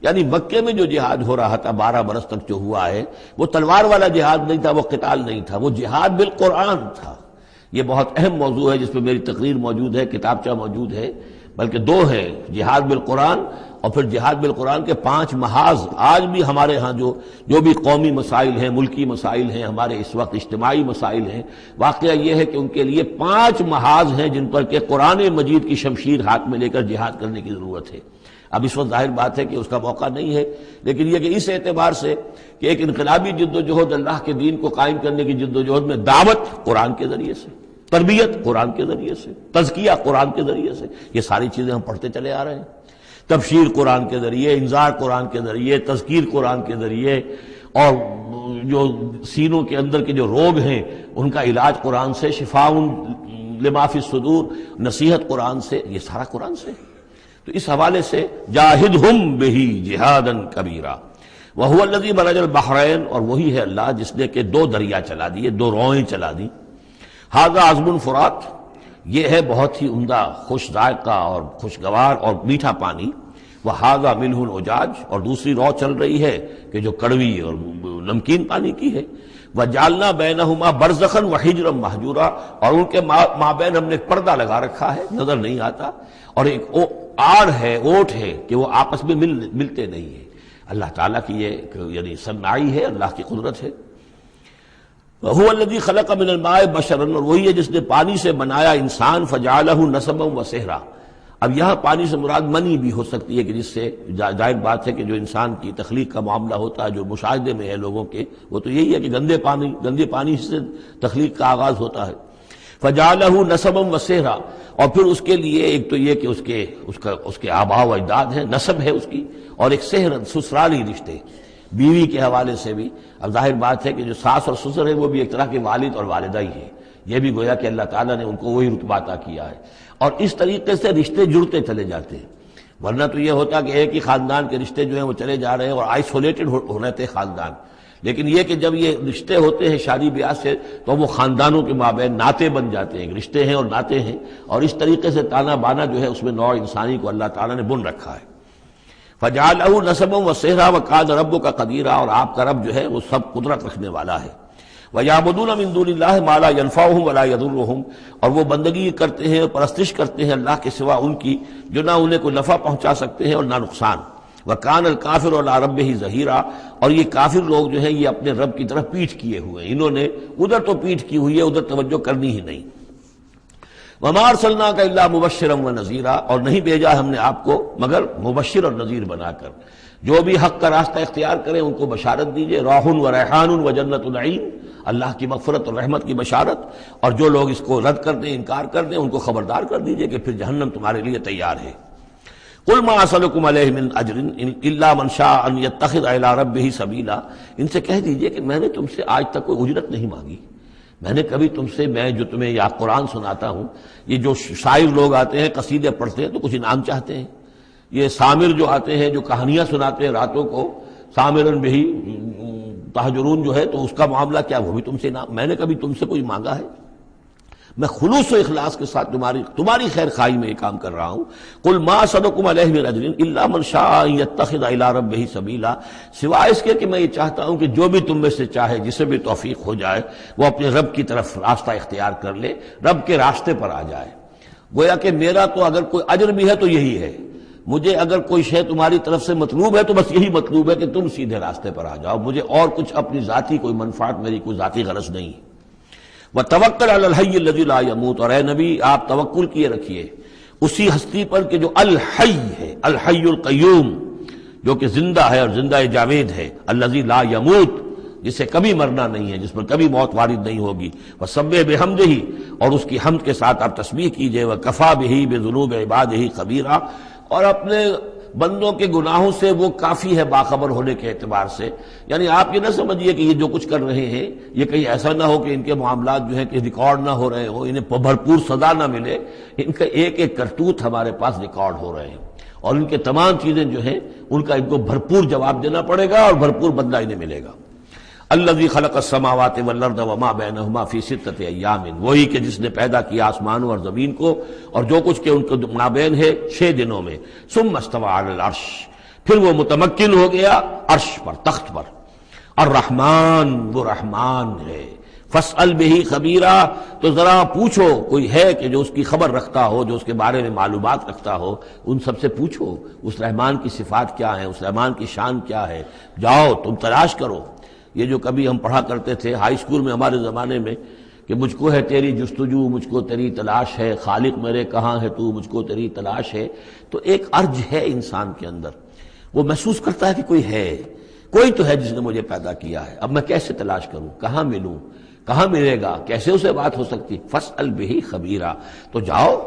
یعنی مکے میں جو جہاد ہو رہا تھا 12 برس تک جو ہوا ہے، وہ تلوار والا جہاد نہیں تھا، وہ قتال نہیں تھا، وہ جہاد بالقرآن تھا۔ یہ بہت اہم موضوع ہے جس پہ میری تقریر موجود ہے، کتابچہ موجود ہے، بلکہ 2 ہے، جہاد بالقرآن اور پھر جہاد بالقرآن کے 5 محاذ۔ آج بھی ہمارے ہاں جو بھی قومی مسائل ہیں، ملکی مسائل ہیں، ہمارے اس وقت اجتماعی مسائل ہیں، واقعہ یہ ہے کہ ان کے لیے 5 محاذ ہیں جن پر کہ قرآن مجید کی شمشیر ہاتھ میں لے کر جہاد کرنے کی ضرورت ہے۔ اب اس وقت ظاہر بات ہے کہ اس کا موقع نہیں ہے، لیکن یہ کہ اس اعتبار سے کہ ایک انقلابی جد و جہد اللہ کے دین کو قائم کرنے کی جد و جہد میں دعوت قرآن کے ذریعے سے، تربیت قرآن کے ذریعے سے، تزکیہ قرآن کے ذریعے سے، یہ ساری چیزیں ہم پڑھتے چلے آ رہے ہیں۔ تبشیر قرآن کے ذریعے، انذار قرآن کے ذریعے، تذکیر قرآن کے ذریعے، اور جو سینوں کے اندر کے جو روگ ہیں ان کا علاج قرآن سے، شفاء لما فی الصدور، نصیحت قرآن سے، یہ سارا قرآن سے۔ تو اس حوالے سے جاہدہم بہ جہادا کبیرا، وہو الذی مرج البحرین، اور وہی ہے اللہ جس نے کہ 2 دریا چلا دیے، 2 روئیں چلا دی۔ ھذا عذب فرات، یہ ہے بہت ہی عمدہ خوش ذائقہ اور خوشگوار اور میٹھا پانی۔ وھذا ملح اجاج، اور دوسری رو چل رہی ہے کہ جو کڑوی اور نمکین پانی کی ہے۔ وجعلنا بینہما برزخا وحجرا مہجورا، اور ان کے مابین ہم نے پردہ لگا رکھا ہے، نظر نہیں آتا، اور ایک آڑ ہے، اوٹ ہے کہ وہ آپس میں ملتے نہیں ہیں۔ اللہ تعالیٰ کی یہ یعنی صنعائی ہے، اللہ کی قدرت ہے۔ وَهُوَ الَّذِي خَلَقَ مِنَ الْمَاءِ بَشَرًا، اور وہی ہے جس نے پانی سے بنایا انسان، فَجَعَلَهُ نَسَبًا وَسِحْرًا۔ اب یہاں پانی سے مراد منی بھی ہو سکتی ہے کہ جس سے ظاہر بات ہے کہ جو انسان کی تخلیق کا معاملہ ہوتا ہے، جو مشاہدے میں ہے لوگوں کے، وہ تو یہی ہے کہ گندے پانی سے تخلیق کا آغاز ہوتا ہے۔ فَجَعَلَهُ نَسَبًا وَسِحْرًا، اور پھر اس کے لیے ایک تو یہ کہ اس کے آباء و اجداد ہیں، نسب ہے اس کی، اور ایک سحر، سسرالی رشتے، بیوی کے حوالے سے بھی۔ اب ظاہر بات ہے کہ جو ساس اور سسر ہے وہ بھی ایک طرح کے والد اور والدہ ہی ہیں، یہ بھی گویا کہ اللہ تعالیٰ نے ان کو وہی رتبہ عطا کیا ہے، اور اس طریقے سے رشتے جڑتے چلے جاتے ہیں۔ ورنہ تو یہ ہوتا کہ ایک ہی خاندان کے رشتے جو ہیں وہ چلے جا رہے ہیں اور آئسولیٹڈ ہو رہے تھے خاندان، لیکن یہ کہ جب یہ رشتے ہوتے ہیں شادی بیاہ سے تو وہ خاندانوں کے مابین ناطے بن جاتے ہیں، رشتے ہیں اور ناطے ہیں، اور اس طریقے سے تانا بانا جو ہے اس میں نوع انسانی کو اللہ تعالیٰ نے بن رکھا ہے۔ فَجَعَلَهُ نَسَبًا وَسِحْرًا وَكَانَ رَبُّكَ قَدِيرًا، اور آپ کا رب جو ہے وہ سب قدرت رکھنے والا ہے۔ وَيَعْبُدُونَ مِن دُونِ اللَّهِ مَا لَا يَنفَعُهُمْ وَلَا يَضُرُّهُمْ، اور وہ بندگی کرتے ہیں اور پرستش کرتے ہیں اللہ کے سوا ان کی جو نہ انہیں کوئی نفع پہنچا سکتے ہیں اور نہ نقصان۔ وَكَانَ الْكَافِرُ عَلَىٰ رَبِّهِ ظَهِيرًا، اور یہ کافر لوگ جو ہیں یہ اپنے رب کی طرف پیٹھ کیے ہوئے ہیں، انہوں نے ادھر تو پیٹھ کی ہوئی ہے، ادھر توجہ کرنی ہی نہیں۔ وَمَا أَرْسَلْنَاكَ إِلَّا مُبَشِّرًا وَنَذِيرًا، اور نہیں بھیجا ہم نے آپ کو مگر مبشر اور نذیر بنا کر، جو بھی حق کا راستہ اختیار کریں ان کو بشارت دیجئے۔ راح و ریحان و جنت النعیم، اللہ کی مغفرت اور رحمت کی بشارت، اور جو لوگ اس کو رد کر دیں، انکار کر دیں، ان کو خبردار کر دیجئے کہ پھر جہنم تمہارے لیے تیار ہے۔ قل ما اسألکم علیہ من اجر الا من شاء ان یتخذ الی ربہ سبیلا، ان سے کہہ دیجئے کہ میں نے تم سے آج تک کوئی اجرت نہیں مانگی، میں نے کبھی تم سے، میں جو تمہیں یا قرآن سناتا ہوں، یہ جو شاعر لوگ آتے ہیں قصیدے پڑھتے ہیں تو کچھ انعام چاہتے ہیں، یہ سامر جو آتے ہیں جو کہانیاں سناتے ہیں راتوں کو، سامرن بھی تہجرون جو ہے، تو اس کا معاملہ کیا، وہ بھی تم سے انعام، میں نے کبھی تم سے کوئی مانگا ہے؟ میں خلوص و اخلاص کے ساتھ تمہاری خیر خواہی میں یہ کام کر رہا ہوں۔ قل ما اسألکم علیہ من اجر الا من شاء ان یتخذ الی ربہ سبیلا، سوائے اس کے کہ میں یہ چاہتا ہوں کہ جو بھی تم میں سے چاہے، جسے بھی توفیق ہو جائے، وہ اپنے رب کی طرف راستہ اختیار کر لے، رب کے راستے پر آ جائے۔ گویا کہ میرا تو اگر کوئی اجر بھی ہے تو یہی ہے، مجھے اگر کوئی شے تمہاری طرف سے مطلوب ہے تو بس یہی مطلوب ہے کہ تم سیدھے راستے پر آ جاؤ، مجھے اور کچھ اپنی ذاتی کوئی منفعت، میری کوئی ذاتی غرض نہیں۔ وَتَوَكَّلْ عَلَى الْحَيِّ الَّذِي لَا يَمُوتُ، اور اے نبی آپ توکل کیے رکھیے اسی ہستی پر کہ جو الحی ہے، الحی القیوم، جو کہ زندہ ہے اور زندہ جاوید ہے، الذی لا یموت، جسے کبھی مرنا نہیں ہے، جس پر کبھی موت وارد نہیں ہوگی، وَسَبِّحْ بِحَمْدِهِ، اور اس کی حمد کے ساتھ آپ تسبیح کیجئے، وَكَفَىٰ بِهِ بِذُنُوبِ عِبَادِهِ خَبِيرًا، اور اپنے بندوں کے گناہوں سے وہ کافی ہے باخبر ہونے کے اعتبار سے۔ یعنی آپ یہ نہ سمجھیے کہ یہ جو کچھ کر رہے ہیں یہ کہیں ایسا نہ ہو کہ ان کے معاملات جو ہیں کہ ریکارڈ نہ ہو رہے ہوں، انہیں بھرپور سزا نہ ملے، ان کا ایک ایک کرتوت ہمارے پاس ریکارڈ ہو رہے ہیں، اور ان کے تمام چیزیں جو ہیں ان کا ان کو بھرپور جواب دینا پڑے گا اور بھرپور بدلہ انہیں ملے گا۔ الذی خلق السماوات والارض وما بینہما فی ستۃ ایام، وہی کہ جس نے پیدا کیا آسمانوں اور زمین کو اور جو کچھ کہ ان کے مابین ہے 6 دنوں میں، ثم استوى علی العرش، پھر وہ متمکن ہو گیا عرش پر، تخت پر۔ الرحمن، وہ رحمان ہے۔ فاسأل بہ خبیرا، تو ذرا پوچھو، کوئی ہے کہ جو اس کی خبر رکھتا ہو، جو اس کے بارے میں معلومات رکھتا ہو، ان سب سے پوچھو اس رحمان کی صفات کیا ہیں، اس رحمان کی شان کیا ہے، جاؤ تم تلاش کرو۔ یہ جو کبھی ہم پڑھا کرتے تھے ہائی اسکول میں ہمارے زمانے میں کہ مجھ کو ہے تیری جستجو، مجھ کو تیری تلاش ہے، خالق میرے کہاں ہے تو، مجھ کو تیری تلاش ہے، تو ایک ارج ہے انسان کے اندر، وہ محسوس کرتا ہے کہ کوئی تو ہے جس نے مجھے پیدا کیا ہے، اب میں کیسے تلاش کروں، کہاں ملوں، کہاں ملے گا، کیسے اسے بات ہو سکتی۔ فاسأل بہ خبیرا، تو جاؤ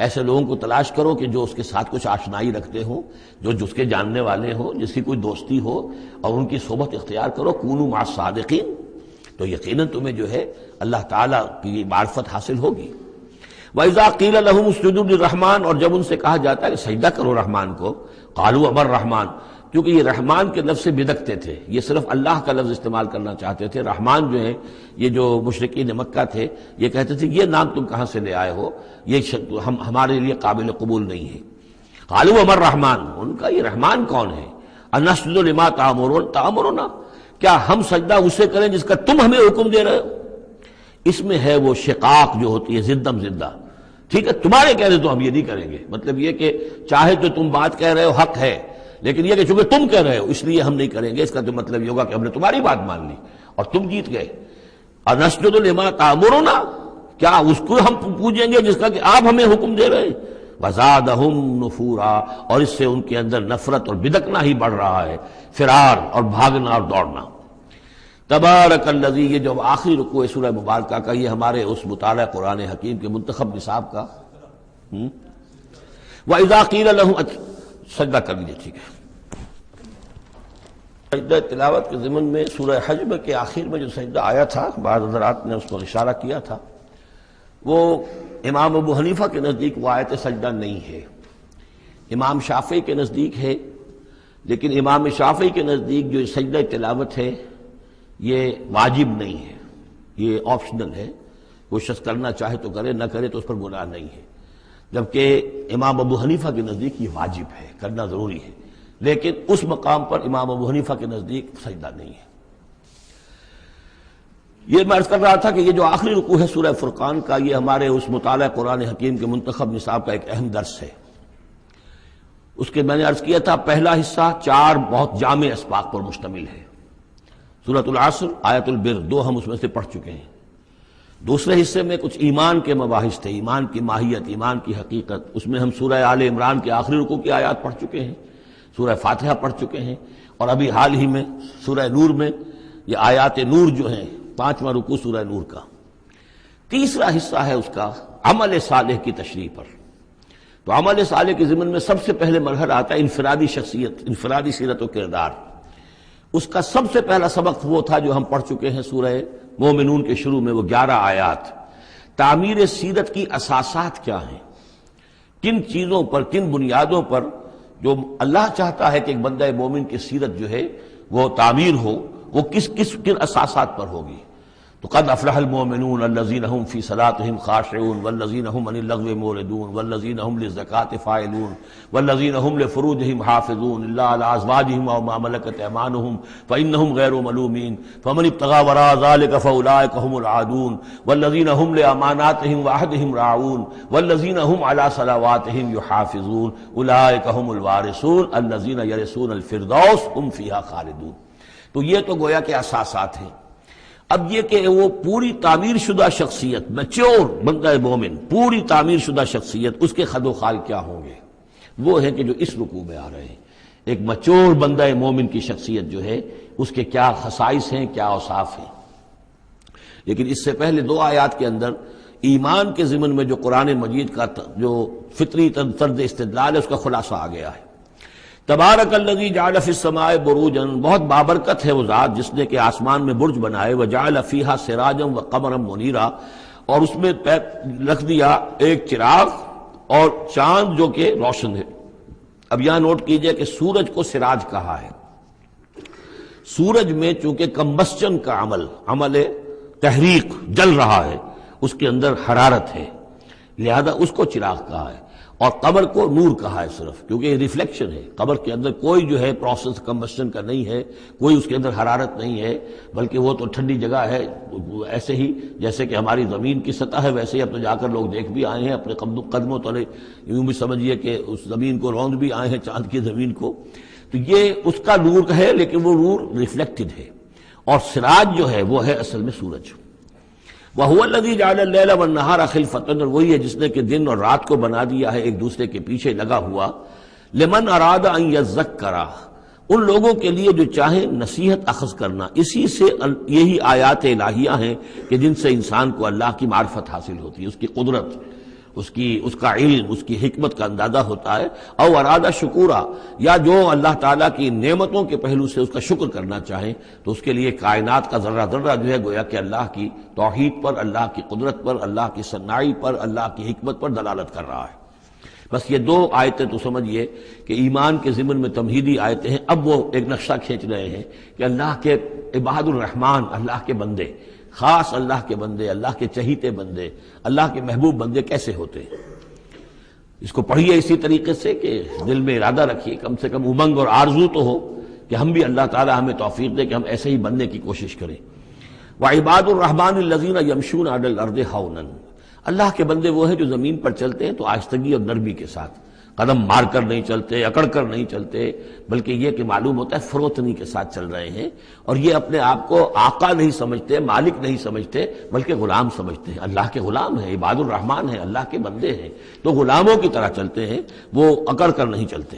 ایسے لوگوں کو تلاش کرو کہ جو اس کے ساتھ کچھ آشنائی رکھتے ہوں، جو جس کے جاننے والے ہوں، جس کی کوئی دوستی ہو، اور ان کی صحبت اختیار کرو۔ کونوا مع الصادقین، تو یقیناً تمہیں جو ہے اللہ تعالیٰ کی معرفت حاصل ہوگی۔ وَإِذَا قِيلَ لَهُمُ اسْجُدُوا لِلرَّحْمَٰنِ، اور جب ان سے کہا جاتا ہے کہ سجدہ کرو رحمان کو، قالوا امر رحمان، کیونکہ یہ رحمان کے لفظ سے بدکتے تھے، یہ صرف اللہ کا لفظ استعمال کرنا چاہتے تھے۔ رحمان جو ہے، یہ جو مشرکین مکہ تھے یہ کہتے تھے یہ نام تم کہاں سے لے آئے ہو، یہ ہمارے لیے قابل قبول نہیں ہے۔ قالوا امر رحمان، ان کا یہ رحمان کون ہے؟ انسجد لما تأمرنا، کیا ہم سجدہ اسے کریں جس کا تم ہمیں حکم دے رہے ہو؟ اس میں ہے وہ شقاق جو ہوتی ہے زدم زدہ، ٹھیک ہے، تمہارے کہہ رہے تو ہم یہ نہیں کریں گے، مطلب یہ کہ چاہے تو تم بات کہہ رہے ہو حق ہے، لیکن یہ کہ چونکہ تم کہہ رہے ہو اس لیے ہم نہیں کریں گے، اس کا تو مطلب یہ ہوگا کہ ہم نے تمہاری بات مان لی اور تم جیت گئے۔ اور نسجد لما تأمرنا، کیا اس کو ہم پوجیں گے جس کا کہ آپ ہمیں حکم دے رہے ہیں؟ وزادہم نفورا، اور اس سے ان کے اندر نفرت اور بدکنا ہی بڑھ رہا ہے، فرار اور بھاگنا اور دوڑنا۔ تبارک الذی، یہ جو آخری رکوع ہے سورہ مبارکہ کا، یہ ہمارے اس مطالعہ قرآن حکیم کے منتخب نصاب کا۔ وَإِذَا قِيلَ لَهُمْ، سجدہ کر لیجیے، ٹھیک ہے۔ سجدہ تلاوت کے ضمن میں سورہ حجب کے آخر میں جو سجدہ آیا تھا، بعض حضرات نے اس پر اشارہ کیا تھا، وہ امام ابو حنیفہ کے نزدیک وہ آیت سجدہ نہیں ہے، امام شافعی کے نزدیک ہے، لیکن امام شافعی کے نزدیک جو سجدہ تلاوت ہے یہ واجب نہیں ہے، یہ آپشنل ہے، کوئی شخص کرنا چاہے تو کرے، نہ کرے تو اس پر گناہ نہیں ہے، جبکہ امام ابو حنیفہ کے نزدیک یہ واجب ہے، کرنا ضروری ہے، لیکن اس مقام پر امام ابو حنیفہ کے نزدیک سجدہ نہیں ہے۔ یہ میں عرض کر رہا تھا کہ یہ جو آخری رکوع ہے سورہ فرقان کا، یہ ہمارے اس مطالعہ قرآن حکیم کے منتخب نصاب کا ایک اہم درس ہے۔ اس کے میں نے عرض کیا تھا پہلا حصہ 4 بہت جامع اسباق پر مشتمل ہے، سورۃ العصر، آیت البر، 2 ہم اس میں سے پڑھ چکے ہیں۔ دوسرے حصے میں کچھ ایمان کے مباحث تھے، ایمان کی ماہیت، ایمان کی حقیقت، اس میں ہم سورہ آل عمران کے آخری رکوع کی آیات پڑھ چکے ہیں، سورہ فاتحہ پڑھ چکے ہیں، اور ابھی حال ہی میں سورہ نور میں یہ آیات نور جو ہیں 5واں رکوع سورہ نور کا۔ تیسرا حصہ ہے اس کا عمل صالح کی تشریح پر۔ تو عمل صالح کے ضمن میں سب سے پہلے مرحلہ آتا ہے انفرادی شخصیت، انفرادی سیرت و کردار۔ اس کا سب سے پہلا سبق وہ تھا جو ہم پڑھ چکے ہیں سورہ مومنون کے شروع میں، وہ 11 آیات۔ تعمیر سیرت کی اساسات کیا ہیں، کن چیزوں پر، کن بنیادوں پر جو اللہ چاہتا ہے کہ ایک بندہ مومن کی سیرت جو ہے وہ تعمیر ہو، وہ کن اساسات پر ہوگی۔ تو قد افلح المؤمنون الذین هم فی صلاتهم خاشعون والذین هم عن اللغو معرضون والذین هم للزکاة فاعلون والذین هم لفروجهم حافظون الا علی ازواجهم او ما ملکت ایمانهم فانهم غیر ملومین فمن ابتغى وراء ذلك فاولئک هم العادون والذین هم لاماناتهم وعهدهم راعون والذین هم علی صلواتهم یحافظون اولئک هم الوارثون الذین یرثون الفردوس هم فیها خالدون۔ تو یہ تو گویا کہ اساسات ہیں۔ اب یہ کہ وہ پوری تعمیر شدہ شخصیت، میچور بندہ مومن، پوری تعمیر شدہ شخصیت، اس کے خد و خال کیا ہوں گے، وہ ہیں کہ جو اس رکوع میں آ رہے ہیں۔ ایک میچور بندہ مومن کی شخصیت جو ہے اس کے کیا خصائص ہیں، کیا اوصاف ہیں۔ لیکن اس سے پہلے 2 آیات کے اندر ایمان کے ضمن میں جو قرآن مجید کا جو فطری طرز استدلال ہے اس کا خلاصہ آ گیا ہے۔ تبارک الذی جعل فی السماء بروجا، بہت بابرکت ہے وہ ذات جس نے کہ آسمان میں برج بنائے، وجعل فیہا سراجا وقمرا منیرا، اور اس میں رکھ دیا ایک چراغ اور چاند جو کہ روشن ہے۔ اب یہاں نوٹ کیجئے کہ سورج کو سراج کہا ہے۔ سورج میں چونکہ کمبسچن کا عمل تحریک، جل رہا ہے، اس کے اندر حرارت ہے، لہذا اس کو چراغ کہا ہے، اور قمر کو نور کہا ہے صرف، کیونکہ یہ ریفلیکشن ہے۔ قمر کے اندر کوئی جو ہے پروسیس کمبسشن کا نہیں ہے، کوئی اس کے اندر حرارت نہیں ہے، بلکہ وہ تو ٹھنڈی جگہ ہے، ایسے ہی جیسے کہ ہماری زمین کی سطح ہے ویسے ہی اب تو جا کر لوگ دیکھ بھی آئے ہیں اپنے قدموں تلے، یوں بھی سمجھیے کہ اس زمین کو روند بھی آئے ہیں، چاند کی زمین کو۔ تو یہ اس کا نور ہے، لیکن وہ نور ریفلیکٹڈ ہے، اور سراج جو ہے وہ ہے اصل میں سورج۔ وَهُوَ الَّذِي جَعَلَ اللَّيْلَ وَالنَّهَارَ خِلْفَةً، وہی ہے جس نے کہ دن اور رات کو بنا دیا ہے ایک دوسرے کے پیچھے لگا ہوا، لِمَنْ أَرَادَ أَنْ يَذَّكَّرَ، ان لوگوں کے لیے جو چاہیں نصیحت اخذ کرنا۔ اسی سے یہی آیات الہیہ ہیں کہ جن سے انسان کو اللہ کی معرفت حاصل ہوتی ہے، اس کی قدرت، اس کا علم، اس کی حکمت کا اندازہ ہوتا ہے۔ او ارادہ شکورا، یا جو اللہ تعالیٰ کی نعمتوں کے پہلو سے اس کا شکر کرنا چاہیں تو اس کے لیے کائنات کا ذرہ ذرہ جو ہے گویا کہ اللہ کی توحید پر، اللہ کی قدرت پر، اللہ کی صناعی پر، اللہ کی حکمت پر دلالت کر رہا ہے۔ بس یہ 2 آیتیں تو سمجھیے کہ ایمان کے ضمن میں تمہیدی آیتیں ہیں۔ اب وہ ایک نقشہ کھینچ رہے ہیں کہ اللہ کے عباد الرحمن، اللہ کے بندے، خاص اللہ کے بندے، اللہ کے چہیتے بندے، اللہ کے محبوب بندے کیسے ہوتے ہیں۔ اس کو پڑھیے اسی طریقے سے کہ دل میں ارادہ رکھیے، کم سے کم امنگ اور آرزو تو ہو کہ ہم بھی اللہ تعالی ہمیں توفیق دے کہ ہم ایسے ہی بننے کی کوشش کریں۔ وعباد الرحمن الذین یمشون علی الارض ہونا، اللہ کے بندے وہ ہیں جو زمین پر چلتے ہیں تو آہستگی اور نرمی کے ساتھ، قدم مار کر نہیں چلتے، اکڑ کر نہیں چلتے، بلکہ یہ کہ معلوم ہوتا ہے فروتنی کے ساتھ چل رہے ہیں، اور یہ اپنے آپ کو آقا نہیں سمجھتے، مالک نہیں سمجھتے، بلکہ غلام سمجھتے ہیں۔ اللہ کے غلام ہیں، عباد الرحمن ہیں، اللہ کے بندے ہیں، تو غلاموں کی طرح چلتے ہیں، وہ اکڑ کر نہیں چلتے۔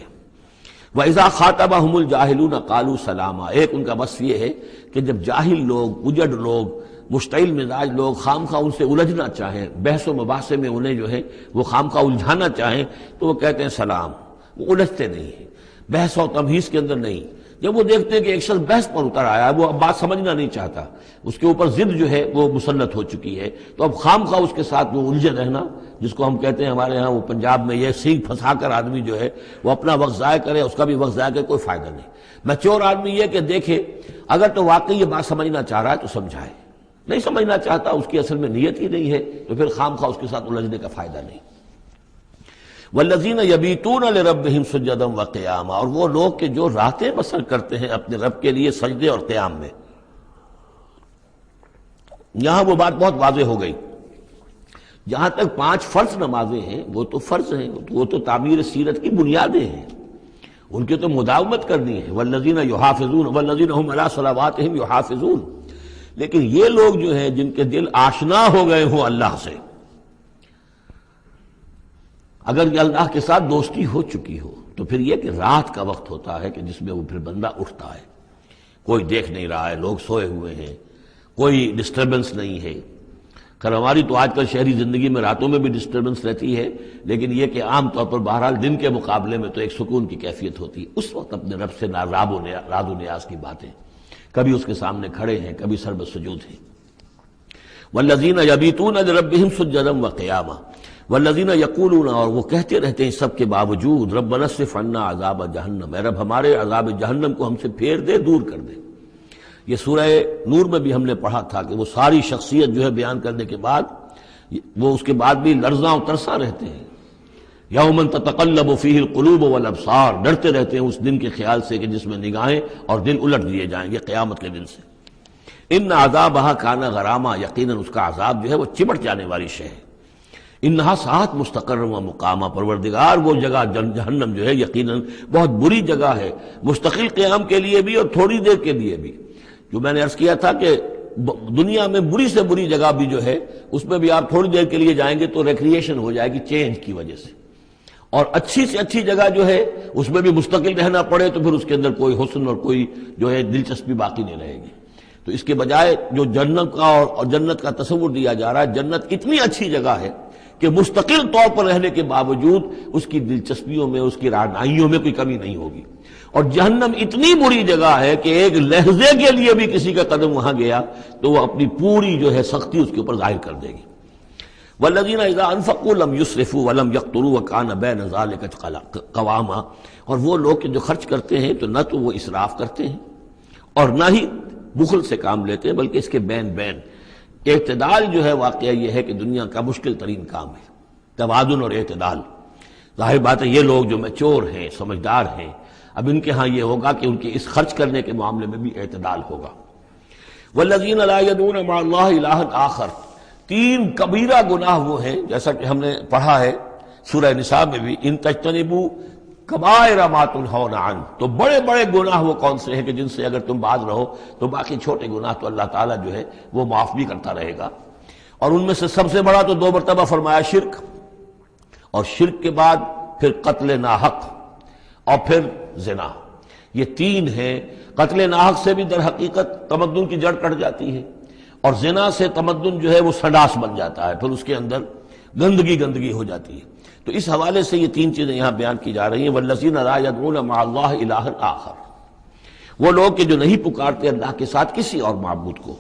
وَإِذَا خَاطَبَهُمُ الْجَاهِلُونَ قَالُوا سَلَامًا، ایک ان کا وصف یہ ہے کہ جب جاہل لوگ، اجڑ لوگ، مشتعل مزاج لوگ خام خواہ ان سے الجھنا چاہیں، بحث و مباحثے میں انہیں جو ہے وہ خام خواہ الجھانا چاہیں تو وہ کہتے ہیں سلام، وہ الجھتے نہیں ہیں، بحث و تمہیز کے اندر نہیں۔ جب وہ دیکھتے ہیں کہ ایک شخص بحث پر اتر آیا ہے، وہ اب بات سمجھنا نہیں چاہتا، اس کے اوپر ضد جو ہے وہ مسلط ہو چکی ہے، تو اب خام خواہ اس کے ساتھ وہ الجھے رہنا، جس کو ہم کہتے ہیں ہمارے ہاں وہ پنجاب میں یہ سینگ پھنسا کر آدمی جو ہے وہ اپنا وقت ضائع کرے، اس کا بھی وقت ضائع کرے، کوئی فائدہ نہیں۔ میچور آدمی یہ کہ دیکھے اگر تو واقعی یہ بات سمجھنا چاہ رہا ہے تو سمجھائے، نہیں سمجھنا چاہتا، اس کی اصل میں نیت ہی نہیں ہے، تو پھر خام خواہ اس کے ساتھ الجھنے کا فائدہ نہیں۔ والذین یبیتون لربہم سجدا وقیاما، اور وہ لوگ کہ جو راتیں بسر کرتے ہیں اپنے رب کے لیے سجدے اور قیام میں۔ یہاں وہ بات بہت واضح ہو گئی، جہاں تک 5 فرض نمازیں ہیں وہ تو فرض ہیں، وہ تو تعمیر سیرت کی بنیادیں ہیں، ان کی تو مداومت کرنی ہے۔ والذین یحافظون والذین هم علی صلواتہم یحافظون، لیکن یہ لوگ جو ہیں جن کے دل آشنا ہو گئے ہوں اللہ سے، اگر یہ اللہ کے ساتھ دوستی ہو چکی ہو تو پھر یہ کہ رات کا وقت ہوتا ہے کہ جس میں وہ پھر بندہ اٹھتا ہے، کوئی دیکھ نہیں رہا ہے، لوگ سوئے ہوئے ہیں، کوئی ڈسٹربنس نہیں ہے۔ خیر ہماری تو آج کل شہری زندگی میں راتوں میں بھی ڈسٹربنس رہتی ہے، لیکن یہ کہ عام طور پر بہرحال دن کے مقابلے میں تو ایک سکون کی کیفیت ہوتی ہے۔ اس وقت اپنے رب سے راز و نیاز کی باتیں، کبھی اس کے سامنے کھڑے ہیں، کبھی سر بسجود ہیں۔ والذین یبیتون لربہم سجدا وقیاما، والذین یقولون، اور وہ کہتے رہتے ہیں سب کے باوجود، ربنا اصرف عنا عذاب جہنم، اے رب ہمارے عذاب جہنم کو ہم سے پھیر دے، دور کر دے۔ یہ سورہ نور میں بھی ہم نے پڑھا تھا کہ وہ ساری شخصیت جو ہے بیان کرنے کے بعد وہ اس کے بعد بھی لرزاں و ترساں رہتے ہیں۔ یوما تتقلب فیہ القلوب والابصار، ڈرتے رہتے ہیں اس دن کے خیال سے کہ جس میں نگاہیں اور دل الٹ دیے جائیں گے قیامت کے دن سے۔ ان عذابہا کان غراما، یقیناً اس کا عذاب جو ہے وہ چمٹ جانے والی شے ہے۔ انہا ساعت مستقر و مقامہ، پروردگار وہ جگہ جہنم جو ہے یقیناً بہت بری جگہ ہے، مستقل قیام کے لیے بھی اور تھوڑی دیر کے لیے بھی۔ جو میں نے عرض کیا تھا کہ دنیا میں بری سے بری جگہ بھی جو ہے اس میں بھی آپ تھوڑی دیر کے لیے جائیں گے تو ریکریشن ہو جائے گی چینج کی وجہ سے، اور اچھی سے اچھی جگہ جو ہے اس میں بھی مستقل رہنا پڑے تو پھر اس کے اندر کوئی حسن اور کوئی جو ہے دلچسپی باقی نہیں رہے گی۔ تو اس کے بجائے جو جنت کا اور جنت کا تصور دیا جا رہا ہے، جنت اتنی اچھی جگہ ہے کہ مستقل طور پر رہنے کے باوجود اس کی دلچسپیوں میں، اس کی رعنائیوں میں کوئی کمی نہیں ہوگی، اور جہنم اتنی بری جگہ ہے کہ ایک لحظے کے لیے بھی کسی کا قدم وہاں گیا تو وہ اپنی پوری جو ہے سختی اس کے اوپر ظاہر کر دے گی۔ والذین اذا انفقوا لم یسرفوا ولم یقتروا وکان بین ذلک قواما، اور وہ لوگ کہ جو خرچ کرتے ہیں تو نہ تو وہ اسراف کرتے ہیں اور نہ ہی بخل سے کام لیتے ہیں، بلکہ اس کے بین بین اعتدال جو ہے واقعہ یہ ہے کہ دنیا کا مشکل ترین کام ہے، توازن اور اعتدال۔ ظاہر بات ہے یہ لوگ جو میچور ہیں، سمجھدار ہیں، اب ان کے ہاں یہ ہوگا کہ ان کے اس خرچ کرنے کے معاملے میں بھی اعتدال ہوگا۔ والذین لا یدعون مع اللہ الہا آخر، تین کبیرہ گناہ وہ ہیں جیسا کہ ہم نے پڑھا ہے سورہ نساء میں بھی، ان تجتنبوا کبائر ما تنہون عنہ، تو بڑے بڑے گناہ وہ کون سے ہیں کہ جن سے اگر تم باز رہو تو باقی چھوٹے گناہ تو اللہ تعالیٰ جو ہے وہ معاف بھی کرتا رہے گا۔ اور ان میں سے سب سے بڑا تو 2 مرتبہ فرمایا شرک، اور شرک کے بعد پھر قتل ناحق اور پھر زنا، یہ 3 ہیں۔ قتل ناحق سے بھی در حقیقت تمدن کی جڑ کٹ جاتی ہے، اور زنا سے تمدن جو ہے وہ سڈاس بن جاتا ہے، پھر اس کے اندر گندگی ہو جاتی ہے۔ تو اس حوالے سے یہ 3 چیزیں یہاں بیان کی جا رہی ہیں۔ والذین لا یدعون مع اللہ الہا آخر، وہ لوگ کہ جو نہیں پکارتے اللہ کے ساتھ کسی اور معبود کو۔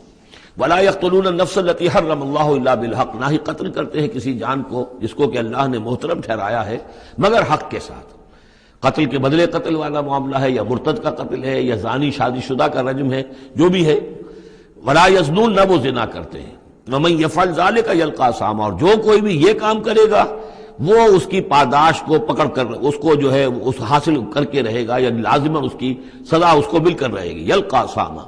ولا یقتلون النفس التي حرم اللہ الا بالحق، نہ ہی قتل کرتے ہیں کسی جان کو جس کو کہ اللہ نے محترم ٹھہرایا ہے مگر حق کے ساتھ۔ قتل کے بدلے قتل والا معاملہ ہے، یا مرتد کا قتل ہے، یا زانی شادی شدہ کا رجم ہے، جو بھی ہے۔ ولا یزنون، نہ وہ زنا کرتے ہیں۔ ومن یفعل ذلک یلقى اثاما، اور جو کوئی بھی یہ کام کرے گا وہ اس کی پاداش کو پکڑ کر اس کو جو ہے اس حاصل کر کے رہے گا، یا لازماً اس کی سزا اس کو مل کر رہے گی۔ یلقى اثاما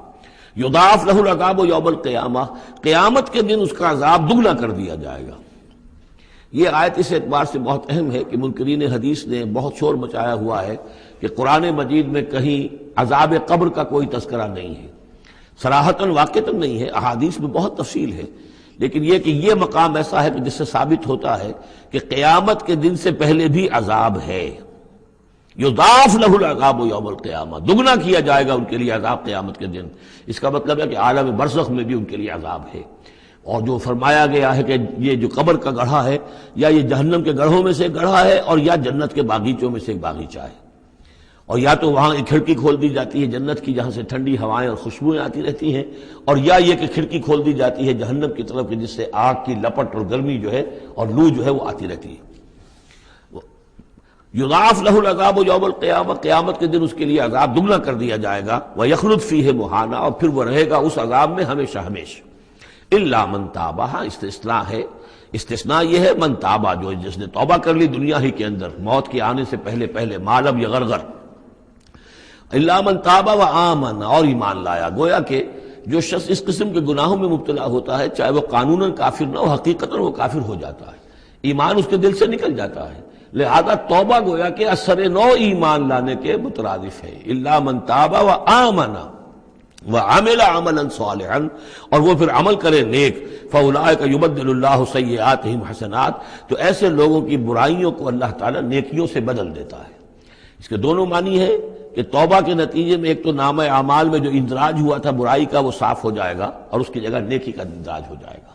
یضاعف له العذاب یوم القیامہ، قیامت کے دن اس کا عذاب دگنا کر دیا جائے گا۔ یہ آیت اس اعتبار سے بہت اہم ہے کہ منکرین حدیث نے بہت شور مچایا ہوا ہے کہ قرآن مجید میں کہیں عذاب قبر کا کوئی تذکرہ نہیں ہے، صراحتاً واقعتاً نہیں ہے، احادیث میں بہت تفصیل ہے، لیکن یہ کہ یہ مقام ایسا ہے کہ جس سے ثابت ہوتا ہے کہ قیامت کے دن سے پہلے بھی عذاب ہے۔ یضاعف له العذاب یوم القیامہ، دگنا کیا جائے گا ان کے لیے عذاب قیامت کے دن۔ اس کا مطلب ہے کہ عالم برزخ میں بھی ان کے لیے عذاب ہے۔ اور جو فرمایا گیا ہے کہ یہ جو قبر کا گڑھا ہے، یا یہ جہنم کے گڑھوں میں سے ایک گڑھا ہے، اور یا جنت کے باغیچوں میں سے ایک باغیچہ ہے، اور یا تو وہاں ایک کھڑکی کھول دی جاتی ہے جنت کی جہاں سے ٹھنڈی ہوائیں اور خوشبوئیں آتی رہتی ہیں، اور یا یہ کہ کھڑکی کھول دی جاتی ہے جہنم کی طرف کہ جس سے آگ کی لپٹ اور گرمی جو ہے اور لو جو ہے وہ آتی رہتی ہے۔ یضاعف له العذاب یوم القیامہ، قیامت کے دن اس کے لیے عذاب دگنا کر دیا جائے گا۔ ویخلد فیہ مہانا، اور پھر وہ رہے گا اس عذاب میں ہمیشہ ہمیشہ۔ الا من تاب، استثناء ہے، استثناء یہ ہے من تابہ، جو جس نے توبہ کر لی دنیا ہی کے اندر موت کے آنے سے پہلے ما لم یغرغر۔ الا من تاب و آمن، اور ایمان لایا۔ گویا کہ جو شخص اس قسم کے گناہوں میں مبتلا ہوتا ہے چاہے وہ قانوناً کافر نہ ہو، حقیقتاً وہ کافر ہو جاتا ہے، ایمان اس کے دل سے نکل جاتا ہے، لہذا توبہ گویا کہ اثر نو ایمان لانے کے مترادف ہے۔ الا من تاب و آمن وعمل عملا صالحا، اور وہ پھر عمل کرے نیک، فاولئک یبدل اللہ سیئاتہم حسنات، تو ایسے لوگوں کی برائیوں کو اللہ تعالیٰ نیکیوں سے بدل دیتا ہے۔ اس کے دونوں معنی ہے کہ توبہ کے نتیجے میں ایک تو نامہ اعمال میں جو اندراج ہوا تھا برائی کا وہ صاف ہو جائے گا اور اس کی جگہ نیکی کا اندراج ہو جائے گا،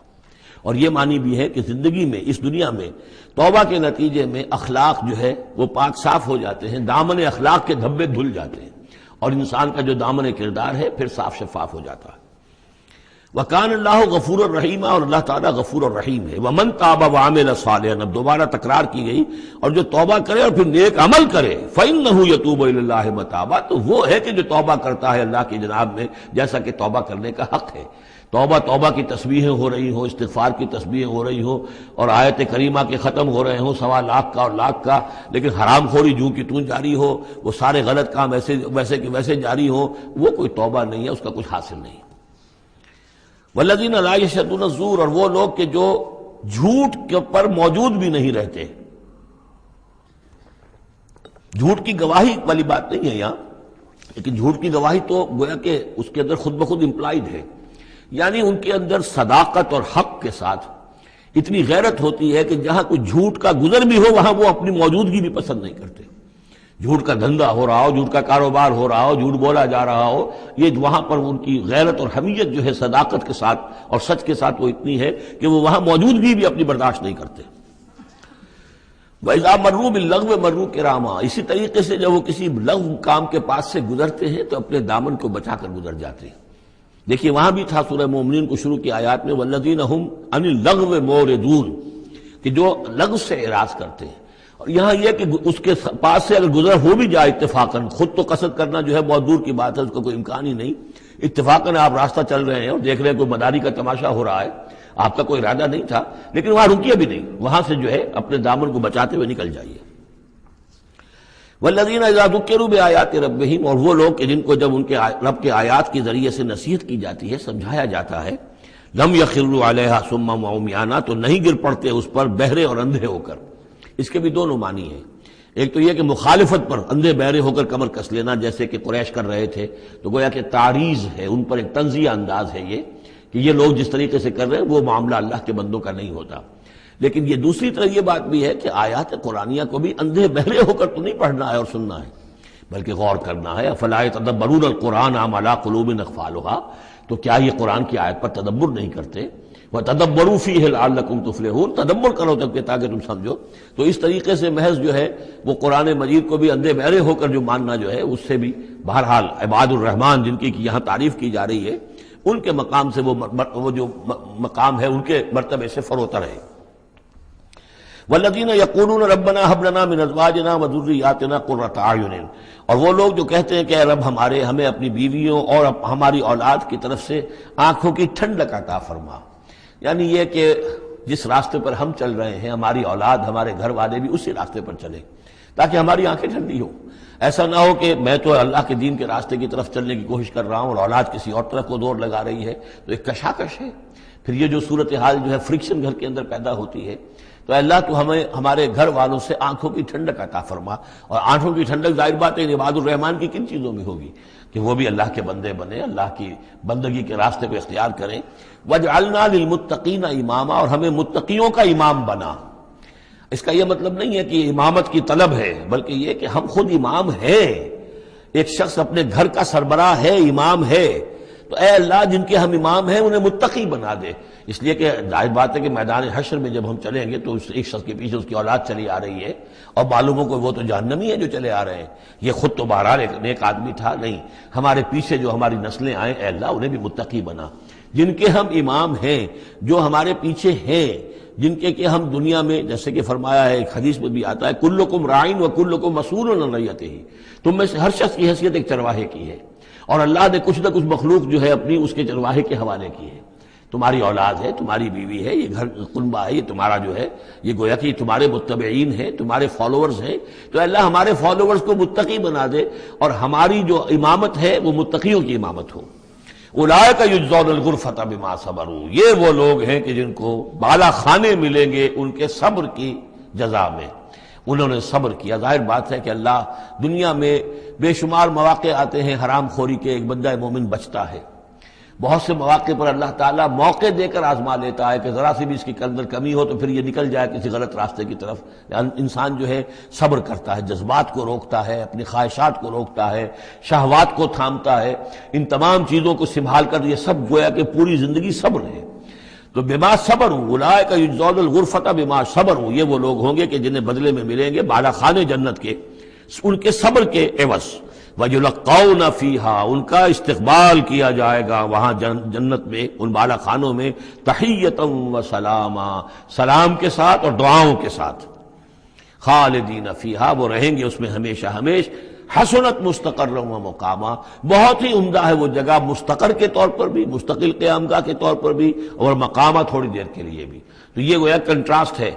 اور یہ معنی بھی ہے کہ زندگی میں اس دنیا میں توبہ کے نتیجے میں اخلاق جو ہے وہ پاک صاف ہو جاتے ہیں، دامن اخلاق کے دھبے دھل جاتے ہیں اور انسان کا جو دامن کردار ہے پھر صاف شفاف ہو جاتا ہے۔ وَكَانَ اللَّهُ غَفُورًا رَحِيمًا، اور اللہ تعالیٰ غفور الرحیم ہے۔ وَمَن تَابَ وَعَمِلَ صَالِحًا، اب دوبارہ تکرار کی گئی، اور جو توبہ کرے اور پھر نیک عمل کرے فَإِنَّهُ يَتُوبُ إِلَى اللَّهِ مَتَابًا، تو وہ ہے کہ جو توبہ کرتا ہے اللہ کی جناب میں جیسا کہ توبہ کرنے کا حق ہے۔ توبہ کی تسبیحیں ہو رہی ہوں، استغفار کی تسبیحیں ہو رہی ہوں، اور آیت کریمہ کے ختم ہو رہے ہوں 1.25 لاکھ کا اور لاکھ کا، لیکن حرام خوری جوں کی توں جاری ہو، وہ سارے غلط کام ویسے کہ ویسے جاری ہو، وہ کوئی توبہ نہیں ہے، اس کا کچھ حاصل نہیں۔ والذین لا یشهدون الزور، اور وہ لوگ کہ جو جھوٹ کے پر موجود بھی نہیں رہتے۔ جھوٹ کی گواہی والی بات نہیں ہے یہاں، لیکن جھوٹ کی گواہی تو گویا کہ اس کے اندر خود بخود امپلائڈ ہے، یعنی ان کے اندر صداقت اور حق کے ساتھ اتنی غیرت ہوتی ہے کہ جہاں کوئی جھوٹ کا گزر بھی ہو وہاں وہ اپنی موجودگی بھی پسند نہیں کرتے۔ جھوٹ کا دھندا ہو رہا ہو، جھوٹ کا کاروبار ہو رہا ہو، جھوٹ بولا جا رہا ہو، یہ وہاں پر ان کی غیرت اور حمیت جو ہے صداقت کے ساتھ اور سچ کے ساتھ وہ اتنی ہے کہ وہ وہاں موجودگی بھی اپنی برداشت نہیں کرتے۔ وَإِذَا مَرُّوا بِاللَّغْوِ مَرُّوا كِرَامًا، اسی طریقے سے جب وہ کسی لغو کام کے پاس سے گزرتے ہیں تو اپنے دامن کو بچا کر گزر جاتے ہیں۔ دیکھیے وہاں بھی تھا سورہ مومنین کو شروع کی آیات میں وَالَّذِينَ هُمْ عَنِ اللَّغْوِ مُعْرِضُونَ، کہ جو لغو سے اعراض کرتے ہیں، اور یہاں یہ کہ اس کے پاس سے اگر گزر ہو بھی جائے اتفاقاً، خود تو قصد کرنا جو ہے بہت دور کی بات ہے، اس کا کوئی امکان ہی نہیں، اتفاقاً آپ راستہ چل رہے ہیں اور دیکھ رہے ہیں کوئی مداری کا تماشا ہو رہا ہے، آپ کا کوئی ارادہ نہیں تھا، لیکن وہاں رکیے بھی نہیں، وہاں سے جو ہے اپنے دامن کو بچاتے ہوئے نکل جائیے۔ والذین اذا ذکروا بآیات ربہم، اور وہ لوگ کہ جن کو جب ان کے رب کے آیات کے ذریعے سے نصیحت کی جاتی ہے، سمجھایا جاتا ہے، لم یخروا علیہا صما وعمیانا، تو نہیں گر پڑتے اس پر بہرے اور اندھے ہو کر۔ اس کے بھی دونوں معنی ہیں، ایک تو یہ کہ مخالفت پر اندھے بہرے ہو کر کمر کس لینا، جیسے کہ قریش کر رہے تھے، تو گویا کہ تعریض ہے، ان پر ایک طنزیہ انداز ہے یہ کہ یہ لوگ جس طریقے سے کر رہے ہیں وہ معاملہ اللہ کے بندوں کا نہیں ہوتا۔ لیکن یہ دوسری طرف یہ بات بھی ہے کہ آیات قرآنیہ کو بھی اندھے بہرے ہو کر تو نہیں پڑھنا ہے اور سننا ہے، بلکہ غور کرنا ہے۔ افلا یتدبرون القرآن ام علی قلوب اقفالها، تو کیا یہ قرآن کی آیت پر تدبر نہیں کرتے؟ وَتَدَبَّرُوا فِيهِ لَعَلَّكُمْ تُفْلِحُونَ، تدبر کرو تاکہ تم سمجھو۔ تو اس طریقے سے محض جو ہے وہ قرآن مجید کو بھی اندھے بہرے ہو کر جو ماننا جو ہے اس سے بھی بہرحال عباد الرحمن جن کی یہاں تعریف کی جا رہی ہے ان کے مقام سے وہ جو مقام ہے ان کے مرتبے سے فروتر ہے۔ وَالَّذِينَ يَقُولُونَ رَبَّنَا هَبْ لَنَا مِنْ أَزْوَاجِنَا وَذُرِّيَّاتِنَا قُرَّةَ أَعْيُنٍ، اور وہ لوگ جو کہتے ہیں کہ اے رب ہمیں اپنی بیویوں اور ہماری اولاد کی طرف سے آنکھوں کی ٹھنڈک عطا فرما، یعنی یہ کہ جس راستے پر ہم چل رہے ہیں ہماری اولاد ہمارے گھر والے بھی اسی راستے پر چلیں تاکہ ہماری آنکھیں ٹھنڈی ہوں۔ ایسا نہ ہو کہ میں تو اللہ کے دین کے راستے کی طرف چلنے کی کوشش کر رہا ہوں اور اولاد کسی اور طرف کو دور لگا رہی ہے، تو ایک کشاکش ہے۔ پھر یہ جو صورتحال جو ہے فرکشن گھر کے اندر پیدا ہوتی ہے، تو اللہ تو ہمیں ہمارے گھر والوں سے آنکھوں کی ٹھنڈک عطا فرما، اور آنکھوں کی ٹھنڈک ظاہر بات ہے عباد الرحمن کی کن چیزوں میں ہوگی کہ وہ بھی اللہ کے بندے بنے، اللہ کی بندگی کے راستے کو اختیار کریں۔ وَاجْعَلْنَا لِلْمُتَّقِينَ إِمَامًا، اور ہمیں متقیوں کا امام بنا۔ اس کا یہ مطلب نہیں ہے کہ امامت کی طلب ہے، بلکہ یہ کہ ہم خود امام ہیں۔ ایک شخص اپنے گھر کا سربراہ ہے، امام ہے، تو اے اللہ جن کے ہم امام ہیں انہیں متقی بنا دے، اس لیے کہ ظاہر بات ہے کہ میدان حشر میں جب ہم چلیں گے تو ایک شخص کے پیچھے اس کی اولاد چلی آ رہی ہے اور معلوموں کو وہ تو جہنمی ہے جو چلے آ رہے ہیں، یہ خود تو بہرحال ایک نیک آدمی تھا، نہیں، ہمارے پیچھے جو ہماری نسلیں آئیں اے اللہ انہیں بھی متقی بنا، جن کے ہم امام ہیں، جو ہمارے پیچھے ہیں، جن کے کہ ہم دنیا میں جیسے کہ فرمایا ہے ایک حدیث میں بھی آتا ہے کلکم راعٍ وکلکم مسئول عن رعیتہ، تم میں سے ہر شخص کی حیثیت ایک چرواہے کی ہے، اور اللہ نے کچھ نہ کچھ مخلوق جو ہے اپنی اس کے چرواہے کے حوالے کی ہے۔ تمہاری اولاد ہے، تمہاری بیوی ہے، یہ گھر کنبہ ہے، یہ تمہارا جو ہے یہ گویا کہ تمہارے متبعین ہیں، تمہارے فالوورز ہیں، تو اللہ ہمارے فالوورز کو متقی بنا دے اور ہماری جو امامت ہے وہ متقیوں کی امامت ہو۔ اولئک یجزون الغرفۃ بما صبروا، یہ وہ لوگ ہیں کہ جن کو بالا خانے ملیں گے ان کے صبر کی جزا میں، انہوں نے صبر کیا۔ ظاہر بات ہے کہ اللہ دنیا میں بے شمار مواقع آتے ہیں حرام خوری کے، ایک بندہ مومن بچتا ہے، بہت سے مواقع پر اللہ تعالیٰ موقع دے کر آزما لیتا ہے کہ ذرا سی بھی اس کی اندر کمی ہو تو پھر یہ نکل جائے کسی غلط راستے کی طرف. انسان جو ہے صبر کرتا ہے، جذبات کو روکتا ہے، اپنی خواہشات کو روکتا ہے، شہوات کو تھامتا ہے، ان تمام چیزوں کو سنبھال کر یہ سب گویا کہ پوری زندگی صبر ہے. تو بما صبروا اولئک یجزون الغرفۃ بما صبروا، یہ وہ لوگ ہوں گے کہ جنہیں بدلے میں ملیں گے بالا خانے جنت کے ان کے صبر کے عوض. وَيُلَقَّوْنَ فِيهَا، ان کا استقبال کیا جائے گا وہاں جنت میں، ان بالا خانوں میں، تحیۃ وسلاما، سلام کے ساتھ اور دعاؤں کے ساتھ. خالدین فیہا، وہ رہیں گے اس میں ہمیشہ ہمیش. حسنت مستقرا و مقاما، بہت ہی عمدہ ہے وہ جگہ، مستقر کے طور پر بھی، مستقل قیام گاہ کے طور پر بھی، اور مقامہ تھوڑی دیر کے لیے بھی. تو یہ گویا کنٹراسٹ ہے.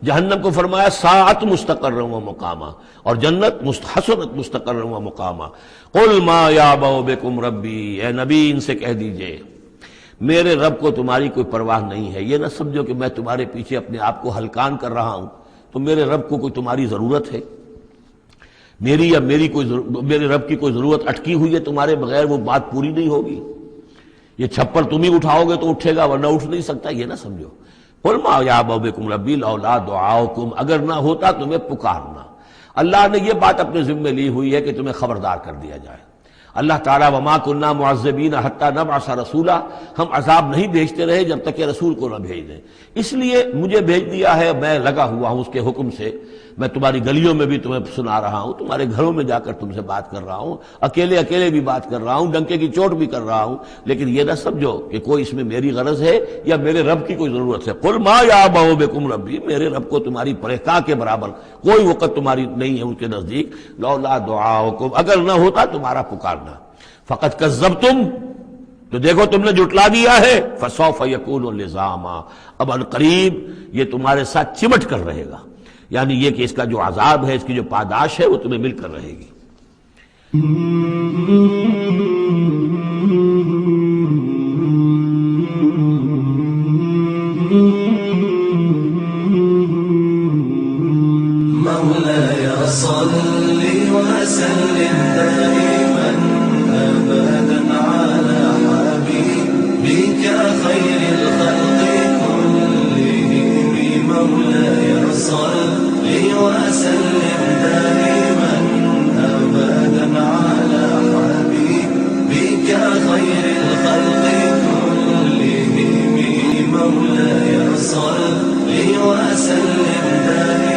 جہنم کو فرمایا ساعت مستقرا و مقاما، اور جنت حسنت مستقرا و مقاما. قل ما یعبأ بکم ربی، اے نبی ان سے کہہ دیجئے میرے رب کو تمہاری کوئی پرواہ نہیں ہے. یہ نہ سمجھو کہ میں تمہارے پیچھے اپنے آپ کو ہلکان کر رہا ہوں. تو میرے رب کو کوئی تمہاری ضرورت ہے؟ میری یا میرے رب کی کوئی ضرورت اٹکی ہوئی ہے تمہارے بغیر، وہ بات پوری نہیں ہوگی. یہ چھپر تم ہی اٹھاؤ گے تو اٹھے گا، ورنہ اٹھ نہیں سکتا. یہ نہ سمجھو. قل ما یعبأ بکم ربی لولا دعاؤکم، اگر نہ ہوتا تمہیں پکارنا. اللہ نے یہ بات اپنے ذمے لی ہوئی ہے کہ تمہیں خبردار کر دیا جائے. اللہ تعالیٰ وما کنا معذبین حتی نبعث رسولا، ہم عذاب نہیں بھیجتے رہے جب تک کہ رسول کو نہ بھیج دیں. اس لیے مجھے بھیج دیا ہے، میں لگا ہوا ہوں اس کے حکم سے. میں تمہاری گلیوں میں بھی تمہیں سنا رہا ہوں، تمہارے گھروں میں جا کر تم سے بات کر رہا ہوں، اکیلے اکیلے بھی بات کر رہا ہوں، ڈنکے کی چوٹ بھی کر رہا ہوں. لیکن یہ نہ سمجھو کہ کوئی اس میں میری غرض ہے یا میرے رب کی کوئی ضرورت ہے. قل ما یعبأ بکم ربی، میرے رب کو تمہاری پرہیزگاہ کے برابر کوئی وقت تمہاری نہیں ہے ان کے نزدیک. لولا دعاؤکم، اگر نہ ہوتا تمہارا پکارنا. فقد کذبتم، تو دیکھو تم نے جھٹلا دیا ہے. فسوف یکون لزاما، اب عنقریب یہ تمہارے ساتھ چمٹ کر رہے گا. یعنی یہ کہ اس کا جو عذاب ہے، اس کی جو پاداش ہے، وہ تمہیں مل کر رہے گی. مولاي صل وسلم دائما أبدا على حبيبك خير الخلق كلهم. مولاي صل وسلم دائما أبدا على حبيبك خير الخلق كلهم. مولاي صل وسلم دائما